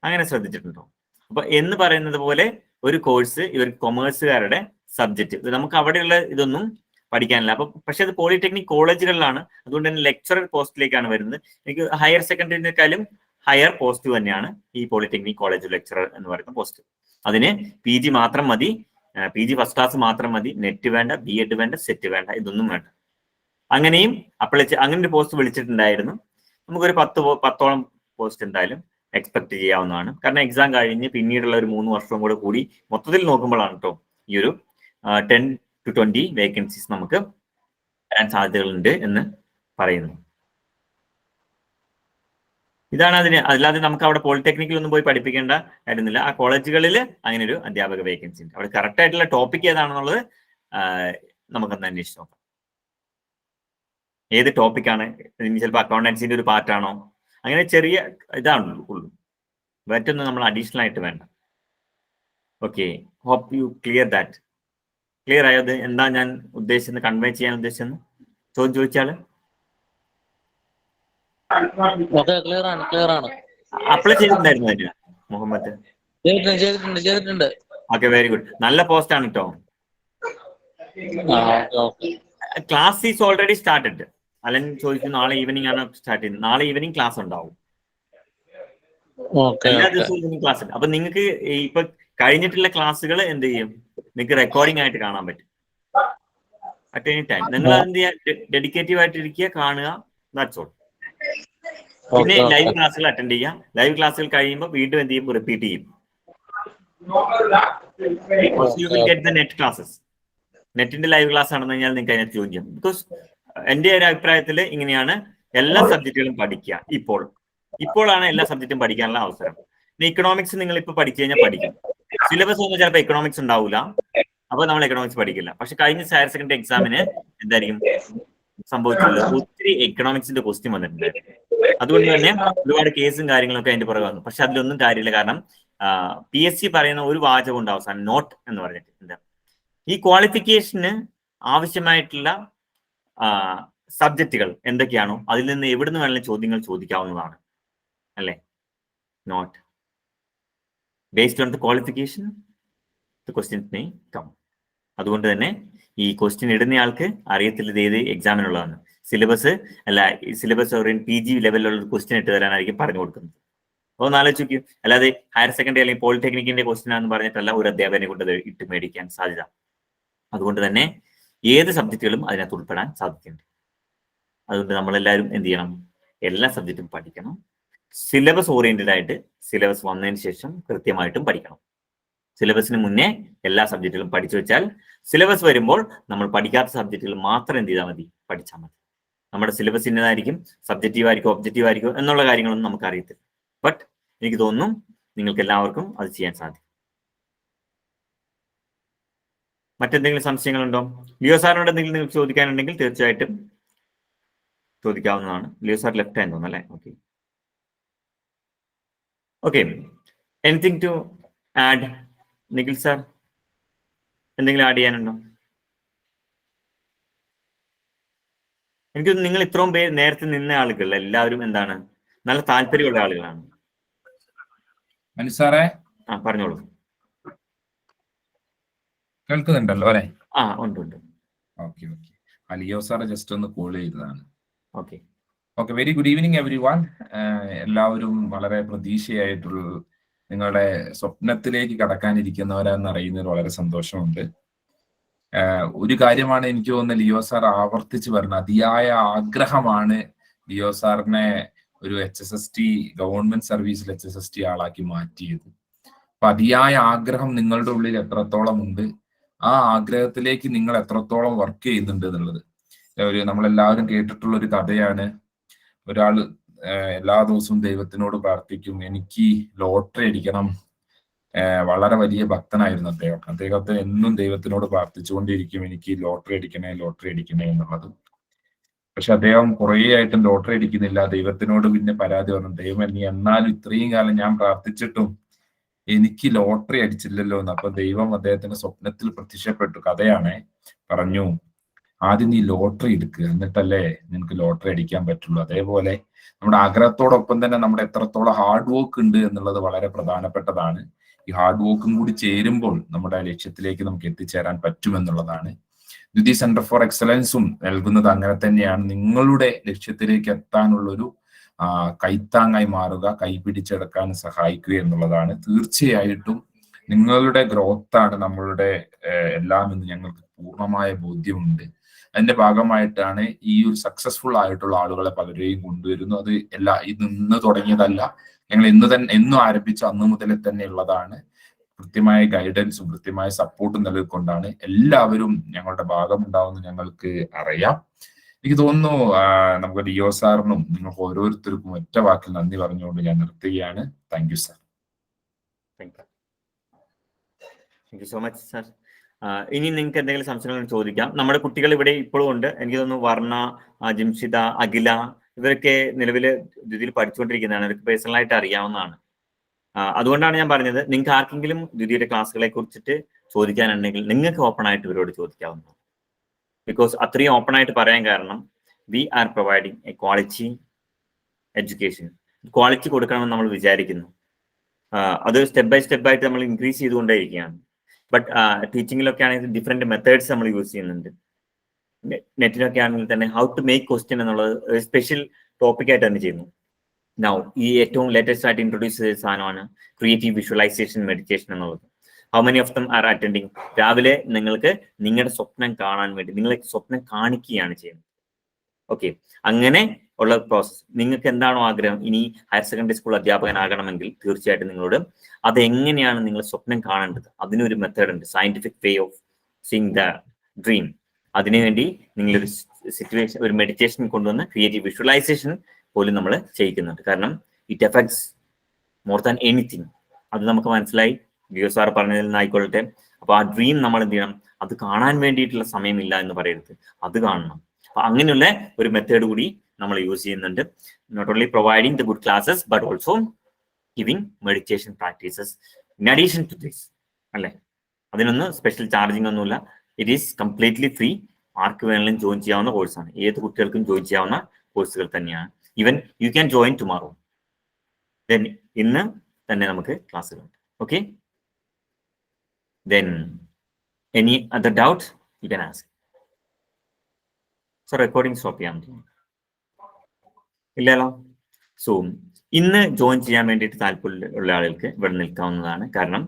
അങ്ങനെ ശ്രദ്ധിച്ചിട്ടുണ്ടോ? അപ്പൊ എന്ന് പറയുന്നത് പോലെ ഒരു കോഴ്സ് ഇവർക്ക് കൊമേഴ്സുകാരുടെ സബ്ജക്റ്റ്, നമുക്ക് അവിടെയുള്ള ഇതൊന്നും പഠിക്കാനില്ല. അപ്പൊ പക്ഷെ അത് പോളിടെക്നിക് കോളേജുകളിലാണ്. അതുകൊണ്ട് തന്നെ ലെക്ചറർ പോസ്റ്റിലേക്കാണ് വരുന്നത്. എനിക്ക് ഹയർ സെക്കൻഡറിനേക്കാളും ഹയർ പോസ്റ്റ് തന്നെയാണ് ഈ പോളിടെക്നിക് കോളേജ് ലെക്ചറർ എന്ന് പറയുന്ന പോസ്റ്റ്. അതിന് PG മാത്രം മതി, PG ഫസ്റ്റ് ക്ലാസ് മാത്രം മതി. നെറ്റ് വേണ്ട, B.Ed വേണ്ട, സെറ്റ് വേണ്ട, ഇതൊന്നും വേണ്ട. അങ്ങനെയും അങ്ങനെ ഒരു പോസ്റ്റ് വിളിച്ചിട്ടുണ്ടായിരുന്നു. നമുക്കൊരു 10ഓളം പോസ്റ്റ് എന്തായാലും എക്സ്പെക്ട് ചെയ്യാവുന്നതാണ്. കാരണം എക്സാം കഴിഞ്ഞ് പിന്നീടുള്ള ഒരു 3 വർഷവും കൂടി മൊത്തത്തിൽ നോക്കുമ്പോഴാണ് കേട്ടോ ഈ ഒരു 10 to 20 വേക്കൻസീസ് നമുക്ക് വരാൻ സാധ്യതകളുണ്ട് എന്ന് പറയുന്നു. ഇതാണ് അതിന്. അല്ലാതെ നമുക്ക് അവിടെ പോളിടെക്നിക്കിൽ ഒന്നും പോയി പഠിപ്പിക്കേണ്ട കാര്യമൊന്നുമില്ല. ആ കോളേജുകളിൽ അങ്ങനെ ഒരു അധ്യാപക വേക്കൻസി ഉണ്ട്. അവിടെ കറക്റ്റ് ആയിട്ടുള്ള ടോപ്പിക് ഏതാണെന്നുള്ളത് നമുക്കൊന്ന് അന്വേഷിച്ച് നോക്കാം. ഏത് ടോപ്പിക്കാണ്, ഇനി ചിലപ്പോൾ അക്കൗണ്ടൻസിന്റെ ഒരു പാർട്ടാണോ, അങ്ങനെ ചെറിയ ഇതാണുള്ളൂ. മറ്റൊന്നും നമ്മൾ അഡീഷണൽ ആയിട്ട് വേണ്ട. Okay, hope you clear that. Clear ആയത് എന്താ ഞാൻ ഉദ്ദേശിച്ചത്, കൺവേ ചെയ്യാൻ ഉദ്ദേശിച്ചെന്ന് ചോദിച്ചാല് ക്ലിയർ ആണ്. അപ്ലൈ ചെയ്തിട്ടുണ്ടായിരുന്നു അതിന് മുഹമ്മദ്? ചെയ്തിട്ടുണ്ട്. Okay, very good. നല്ല പോസ്റ്റ് ആണ് കേട്ടോ. Class is already started. Alan ചോദിച്ചു നാളെ ഈവനിങ് ആണ് സ്റ്റാർട്ട് ചെയ്യുന്നത്. നാളെ ഈവനിങ് ക്ലാസ് ഉണ്ടാവും. എല്ലാ ദിവസവും ഈവനിങ് ക്ലാസ് ഉണ്ട്. അപ്പൊ നിങ്ങൾക്ക് ഇപ്പൊ കഴിഞ്ഞിട്ടുള്ള ക്ലാസ്സുകൾ എന്ത് ചെയ്യും, നിങ്ങൾക്ക് റെക്കോർഡിംഗ് ആയിട്ട് കാണാൻ പറ്റും അറ്റ് എനി ടൈം. നിങ്ങൾ എന്ത് ചെയ്യുക, ഡെഡിക്കേറ്റീവ് ആയിട്ട് ഇരിക്കുക, കാണുക, ദാറ്റ്സ് ഓൾ. പിന്നെ ലൈവ് ക്ലാസ്സുകൾ അറ്റൻഡ് ചെയ്യുക. ലൈവ് ക്ലാസ്സുകൾ കഴിയുമ്പോൾ വീണ്ടും എന്ത് ചെയ്യും, റിപ്പീറ്റ് ചെയ്യും. You will get the net classes. നെറ്റിന്റെ ലൈവ് ക്ലാസ് ആണെന്ന് കഴിഞ്ഞാൽ നിങ്ങൾക്ക് അതിനകത്ത് ജോയിൻ ചെയ്യാം. ബിക്കോസ് എന്റെ ഒരു അഭിപ്രായത്തിൽ ഇങ്ങനെയാണ്, എല്ലാ സബ്ജക്റ്റുകളും പഠിക്കുക. ഇപ്പോഴാണ് എല്ലാ സബ്ജക്റ്റും പഠിക്കാനുള്ള അവസരം. ഇക്കണോമിക്സ് നിങ്ങൾ ഇപ്പൊ പഠിച്ചു കഴിഞ്ഞാൽ പഠിക്കും. സിലബസ് ഒന്നും ചിലപ്പോൾ എക്കണോമിക്സ് ഉണ്ടാവില്ല, അപ്പൊ നമ്മൾ എക്കണോമിക്സ് പഠിക്കില്ല. പക്ഷെ കഴിഞ്ഞ ഹയർ സെക്കൻഡറി എക്സാമിന് എന്തായിരിക്കും സംഭവിച്ചുള്ളത്, ഒത്തിരി എക്കണോമിക്സിന്റെ ക്വസ്റ്റ്യൻ വന്നിട്ടുണ്ടായിരുന്നു. അതുകൊണ്ട് തന്നെ ഒരുപാട് കേസും കാര്യങ്ങളൊക്കെ അതിന്റെ പുറകെ വന്നു. പക്ഷെ അതിലൊന്നും കാര്യമില്ല. കാരണം PSC പറയുന്ന ഒരു വാചകം ഉണ്ട് അവസാനം, നോട്ട് എന്ന് പറഞ്ഞിട്ട്. എന്താ ഈ ക്വാളിഫിക്കേഷന് ആവശ്യമായിട്ടുള്ള സബ്ജക്റ്റുകൾ എന്തൊക്കെയാണോ അതിൽ നിന്ന് എവിടുന്ന് വേണമെങ്കിലും ചോദ്യങ്ങൾ ചോദിക്കാവുന്നതാണ്, അല്ലേ? Not based on the qualification the questions may come. അതുകൊണ്ട് തന്നെ ഈ ക്വസ്റ്റ്യൻ ഇടുന്നയാൾക്ക് അറിയത്തില്ല ഇത് ഏത് എക്സാമിനുള്ളതാണ്. സിലബസ് അല്ല, സിലബസ് ഓറിയന്റ് PG ലെവലിലുള്ള ക്വസ്റ്റ്യൻ ഇട്ട് തരാനായിരിക്കും പറഞ്ഞു കൊടുക്കുന്നത്. അപ്പോൾ ആലോചിക്കും. അല്ലാതെ ഹയർ സെക്കൻഡറി അല്ലെങ്കിൽ പോളിടെക്നിക്കിന്റെ ക്വസ്റ്റ്യൻ ആണെന്ന് പറഞ്ഞിട്ടല്ല ഒരു അധ്യാപകനെ കൊണ്ട് അത് ഇട്ട് മേടിക്കാൻ സാധ്യത. അതുകൊണ്ട് തന്നെ ഏത് സബ്ജക്റ്റുകളും അതിനകത്ത് ഉൾപ്പെടാൻ സാധിക്കുന്നുണ്ട്. അതുകൊണ്ട് നമ്മളെല്ലാവരും എന്ത് ചെയ്യണം, എല്ലാ സബ്ജക്റ്റും പഠിക്കണം. സിലബസ് ഓറിയന്റഡ് ആയിട്ട് സിലബസ് വന്നതിന് ശേഷം കൃത്യമായിട്ടും പഠിക്കണം. സിലബസിന് മുന്നേ എല്ലാ സബ്ജക്റ്റുകളും പഠിച്ചു വെച്ചാൽ സിലബസ് വരുമ്പോൾ നമ്മൾ പഠിക്കാത്ത സബ്ജക്റ്റുകൾ മാത്രം എന്ത് ചെയ്താൽ മതി, പഠിച്ചാൽ മതി. നമ്മുടെ സിലബസ് ഇന്നതായിരിക്കും, സബ്ജക്റ്റീവ് ആയിരിക്കും, ഒബ്ജക്റ്റീവ് ആയിരിക്കും എന്നുള്ള കാര്യങ്ങളൊന്നും നമുക്ക് അറിയത്തില്ല. ബട്ട് എനിക്ക് തോന്നുന്നു നിങ്ങൾക്ക് എല്ലാവർക്കും അത് ചെയ്യാൻ സാധിക്കും. മറ്റെന്തെങ്കിലും സംശയങ്ങളുണ്ടോ? ലിയോ സാറിനോട് എന്തെങ്കിലും നിങ്ങൾക്ക് ചോദിക്കാനുണ്ടെങ്കിൽ തീർച്ചയായിട്ടും ചോദിക്കാവുന്നതാണ്. ലിയോ സാർ ലെഫ്റ്റ് ആയെന്ന് തോന്നുന്നു, അല്ലേ? Okay okay, anything to add? Nikhil sir എന്തെങ്കിലും ആഡ് ചെയ്യാനുണ്ടോ? എനിക്ക് നിങ്ങൾ ഇത്രയും പേര് നേരത്തെ നിന്ന ആളുകൾ എല്ലാവരും എന്താണ്, നല്ല താല്പര്യമുള്ള ആളുകളാണ്. സാറേ പറഞ്ഞോളൂ. കേൾക്കുന്നുണ്ടല്ലോ അല്ലെ? ഉണ്ട്. Okay okay, Leo sir just ഒന്ന് കോൾ ചെയ്തതാണ്. Okay okay, very good evening every one. എല്ലാവരും വളരെ പ്രതീക്ഷയായിട്ടുള്ള നിങ്ങളുടെ സ്വപ്നത്തിലേക്ക് കടക്കാനിരിക്കുന്നവരാന്ന് അറിയുന്നതിൽ വളരെ സന്തോഷമുണ്ട്. ഒരു കാര്യമാണ് എനിക്ക് തോന്നുന്നത് ലിയോ സാർ ആവർത്തിച്ച് പറഞ്ഞത്, അതിയായ ആഗ്രഹമാണ് ലിയോ സാറിനെ ഒരു HSST ഗവൺമെന്റ് സർവീസിൽ HSST ആളാക്കി മാറ്റിയത്. അപ്പൊ അതിയായ ആഗ്രഹം നിങ്ങളുടെ ഉള്ളിൽ എത്രത്തോളം ഉണ്ട്, ആ ആഗ്രഹത്തിലേക്ക് നിങ്ങൾ എത്രത്തോളം വർക്ക് ചെയ്യുന്നുണ്ട് എന്നുള്ളത്. നമ്മളെല്ലാവരും കേട്ടിട്ടുള്ള ഒരു കഥയാണ്. ഒരാള് എല്ലാ ദിവസവും ദൈവത്തിനോട് പ്രാർത്ഥിക്കും, എനിക്ക് ലോട്ടറി അടിക്കണം. വളരെ വലിയ ഭക്തനായിരുന്നു അദ്ദേഹത്തെ എന്നും ദൈവത്തിനോട് പ്രാർത്ഥിച്ചുകൊണ്ടിരിക്കും, എനിക്ക് ലോട്ടറി അടിക്കണേ എന്നുള്ളത്. പക്ഷെ അദ്ദേഹം കുറേ ആയിട്ടും ലോട്ടറി അടിക്കുന്നില്ല. ദൈവത്തിനോട് പിന്നെ പരാതി പറഞ്ഞു, ദൈവം നീ എന്നാലും ഇത്രയും കാലം ഞാൻ പ്രാർത്ഥിച്ചിട്ടും എനിക്ക് ലോട്ടറി അടിച്ചില്ലല്ലോ എന്ന്. അപ്പൊ ദൈവം അദ്ദേഹത്തിന്റെ സ്വപ്നത്തിൽ പ്രത്യക്ഷപ്പെട്ടു, കഥയാണേ, പറഞ്ഞു, ആദ്യം നീ ലോട്ടറി എടുക്കുക, എന്നിട്ടല്ലേ നിനക്ക് ലോട്ടറി അടിക്കാൻ പറ്റുള്ളൂ. അതേപോലെ നമ്മുടെ ആഗ്രഹത്തോടൊപ്പം തന്നെ നമ്മുടെ എത്രത്തോളം ഹാർഡ് വർക്ക് ഉണ്ട് എന്നുള്ളത് വളരെ പ്രധാനപ്പെട്ടതാണ്. ഈ ഹാർഡ് വർക്കും കൂടി ചേരുമ്പോൾ നമ്മുടെ ലക്ഷ്യത്തിലേക്ക് നമുക്ക് എത്തിച്ചേരാൻ പറ്റുമെന്നുള്ളതാണ്. ദ്വിതി സെന്റർ ഫോർ എക്സലൻസും നൽകുന്നത് അങ്ങനെ തന്നെയാണ്. നിങ്ങളുടെ ലക്ഷ്യത്തിലേക്ക് എത്താനുള്ളൊരു കൈത്താങ്ങായി മാറുക, കൈപിടിച്ചെടുക്കാൻ സഹായിക്കുക എന്നുള്ളതാണ്. തീർച്ചയായിട്ടും നിങ്ങളുടെ ഗ്രോത്താണ് നമ്മളുടെ എല്ലാം എന്ന് ഞങ്ങൾക്ക് പൂർണ്ണമായ ബോധ്യമുണ്ട്. അതിന്റെ ഭാഗമായിട്ടാണ് ഈ ഒരു സക്സസ്ഫുൾ ആയിട്ടുള്ള ആളുകളെ പലരെയും കൊണ്ടുവരുന്നു. അത് ഇത് ഇന്ന് തുടങ്ങിയതല്ല, ഞങ്ങൾ എന്നും ആരംഭിച്ച അന്ന് മുതലേ തന്നെ ഉള്ളതാണ്. കൃത്യമായ ഗൈഡൻസും കൃത്യമായ സപ്പോർട്ടും നൽകിക്കൊണ്ടാണ് എല്ലാവരും ഞങ്ങളുടെ ഭാഗമുണ്ടാവുമെന്ന് ഞങ്ങൾക്ക് അറിയാം. എനിക്ക് തോന്നുന്നു നമുക്ക് ലിയോ സാറിനും നിങ്ങൾക്ക് ഓരോരുത്തർക്കും ഒറ്റ വാക്കിൽ നന്ദി പറഞ്ഞുകൊണ്ട് ഞാൻ നിർത്തുകയാണ്. Thank you sir. Thank you so much sir. ഇനി നിങ്ങൾക്ക് എന്തെങ്കിലും സംശയങ്ങൾ ചോദിക്കാം. നമ്മുടെ കുട്ടികൾ ഇവിടെ ഇപ്പോഴും ഉണ്ട്. എനിക്ക് തോന്നുന്നു വർണ്ണ, ജിംഷിത, അഖില ഇവരൊക്കെ നിലവിൽ ദ്വിതിയിൽ പഠിച്ചുകൊണ്ടിരിക്കുന്നതാണ്. ഇവർക്ക് പേഴ്സണലായിട്ട് അറിയാവുന്നതാണ്. അതുകൊണ്ടാണ് ഞാൻ പറഞ്ഞത്, നിങ്ങൾക്ക് ആർക്കെങ്കിലും ദ്വിതിയുടെ ക്ലാസ്സുകളെ കുറിച്ചിട്ട് ചോദിക്കാനുണ്ടെങ്കിൽ നിങ്ങൾക്ക് ഓപ്പൺ ആയിട്ട് ഇവരോട് ചോദിക്കാവുന്നതാണ്. ബിക്കോസ് അത്രയും ഓപ്പൺ ആയിട്ട് പറയാൻ കാരണം we are providing a quality education. Quality കൊടുക്കണമെന്ന് നമ്മൾ വിചാരിക്കുന്നു. അത് സ്റ്റെപ്പ് ബൈ സ്റ്റെപ്പ് ആയിട്ട് നമ്മൾ ഇൻക്രീസ് ചെയ്തുകൊണ്ടേയിരിക്കുകയാണ്. ബട്ട് ടീച്ചിങ്ങിലൊക്കെ ആണെങ്കിൽ ഡിഫറെന്റ് മെത്തേഡ്സ് നമ്മൾ യൂസ് ചെയ്യുന്നുണ്ട്. നെറ്റിലൊക്കെ ആണെങ്കിൽ തന്നെ ഹൗ ടു മേക്ക് ക്വസ്റ്റ്യൻ എന്നുള്ളത് ഒരു സ്പെഷ്യൽ ടോപ്പിക്കായിട്ട് തന്നെ ചെയ്യുന്നു. നൗ ഈ ഏറ്റവും ലേറ്റസ്റ്റ് ആയിട്ട് ഇൻട്രൊഡ്യൂസ് ചെയ്ത സാധനമാണ് ക്രിയേറ്റീവ് വിഷ്വലൈസേഷൻ മെഡിറ്റേഷൻ എന്നുള്ളത്. How many of them are attending? രാവിലെ നിങ്ങൾക്ക് നിങ്ങളുടെ സ്വപ്നം കാണാൻ വേണ്ടി നിങ്ങളെ സ്വപ്നം കാണിക്കുകയാണ് ചെയ്യുന്നത്. ഓക്കെ, അങ്ങനെ ഉള്ള പ്രോസസ്സ്. നിങ്ങൾക്ക് എന്താണോ ആഗ്രഹം, ഇനി ഹയർ സെക്കൻഡറി സ്കൂൾ അധ്യാപകനാകണമെങ്കിൽ തീർച്ചയായിട്ടും നിങ്ങളോട് അതെങ്ങനെയാണ് നിങ്ങൾ സ്വപ്നം കാണേണ്ടത്, അതിനൊരു മെത്തേഡ് ഉണ്ട്, scientific way of seeing the dream. അതിനുവേണ്ടി നിങ്ങളൊരു സിറ്റുവേഷൻ, ഒരു മെഡിറ്റേഷൻ കൊണ്ടുവന്ന് ക്രിയേറ്റീവ് വിഷ്വലൈസേഷൻ പോലും നമ്മൾ ചെയ്യിക്കുന്നുണ്ട്. കാരണം it effects more than anything. അത് നമുക്ക് മനസ്സിലായി, ലിയോ സാർ പറഞ്ഞതിൽ നിന്നായിക്കൊള്ളട്ടെ. അപ്പൊ ആ ഡ്രീം നമ്മൾ എന്ത് ചെയ്യണം, അത് കാണാൻ വേണ്ടിയിട്ടുള്ള സമയമില്ല എന്ന് പറയരുത്, അത് കാണണം. അപ്പൊ അങ്ങനെയുള്ള ഒരു മെത്തേഡ് കൂടി നമ്മൾ യൂസ് ചെയ്യുന്നുണ്ട്. Not only providing the good classes but also giving meditation practices in addition to this. അല്ലെ, അതിനൊന്നും സ്പെഷ്യൽ ചാർജിങ് ഒന്നുമില്ല. It is completely free. ആർക്ക് വേണമെങ്കിലും ജോയിൻ ചെയ്യാവുന്ന കോഴ്സാണ്. ഏത് കുട്ടികൾക്കും ജോയിൻ ചെയ്യാവുന്ന കോഴ്സുകൾ തന്നെയാണ്. Even you can join tomorrow. Then ഇന്ന് തന്നെ നമുക്ക് ക്ലാസ്സുകളുണ്ട്. Okay, then any other doubt you can ask. So recording stop ചെയ്യാൻ ഇല്ലല്ലോ. സോ ഇന്ന് ജോയിൻ ചെയ്യാൻ വേണ്ടിയിട്ട് താല്പര്യമുള്ള ആളുകൾക്ക് ഇവിടെ നിൽക്കാവുന്നതാണ്. കാരണം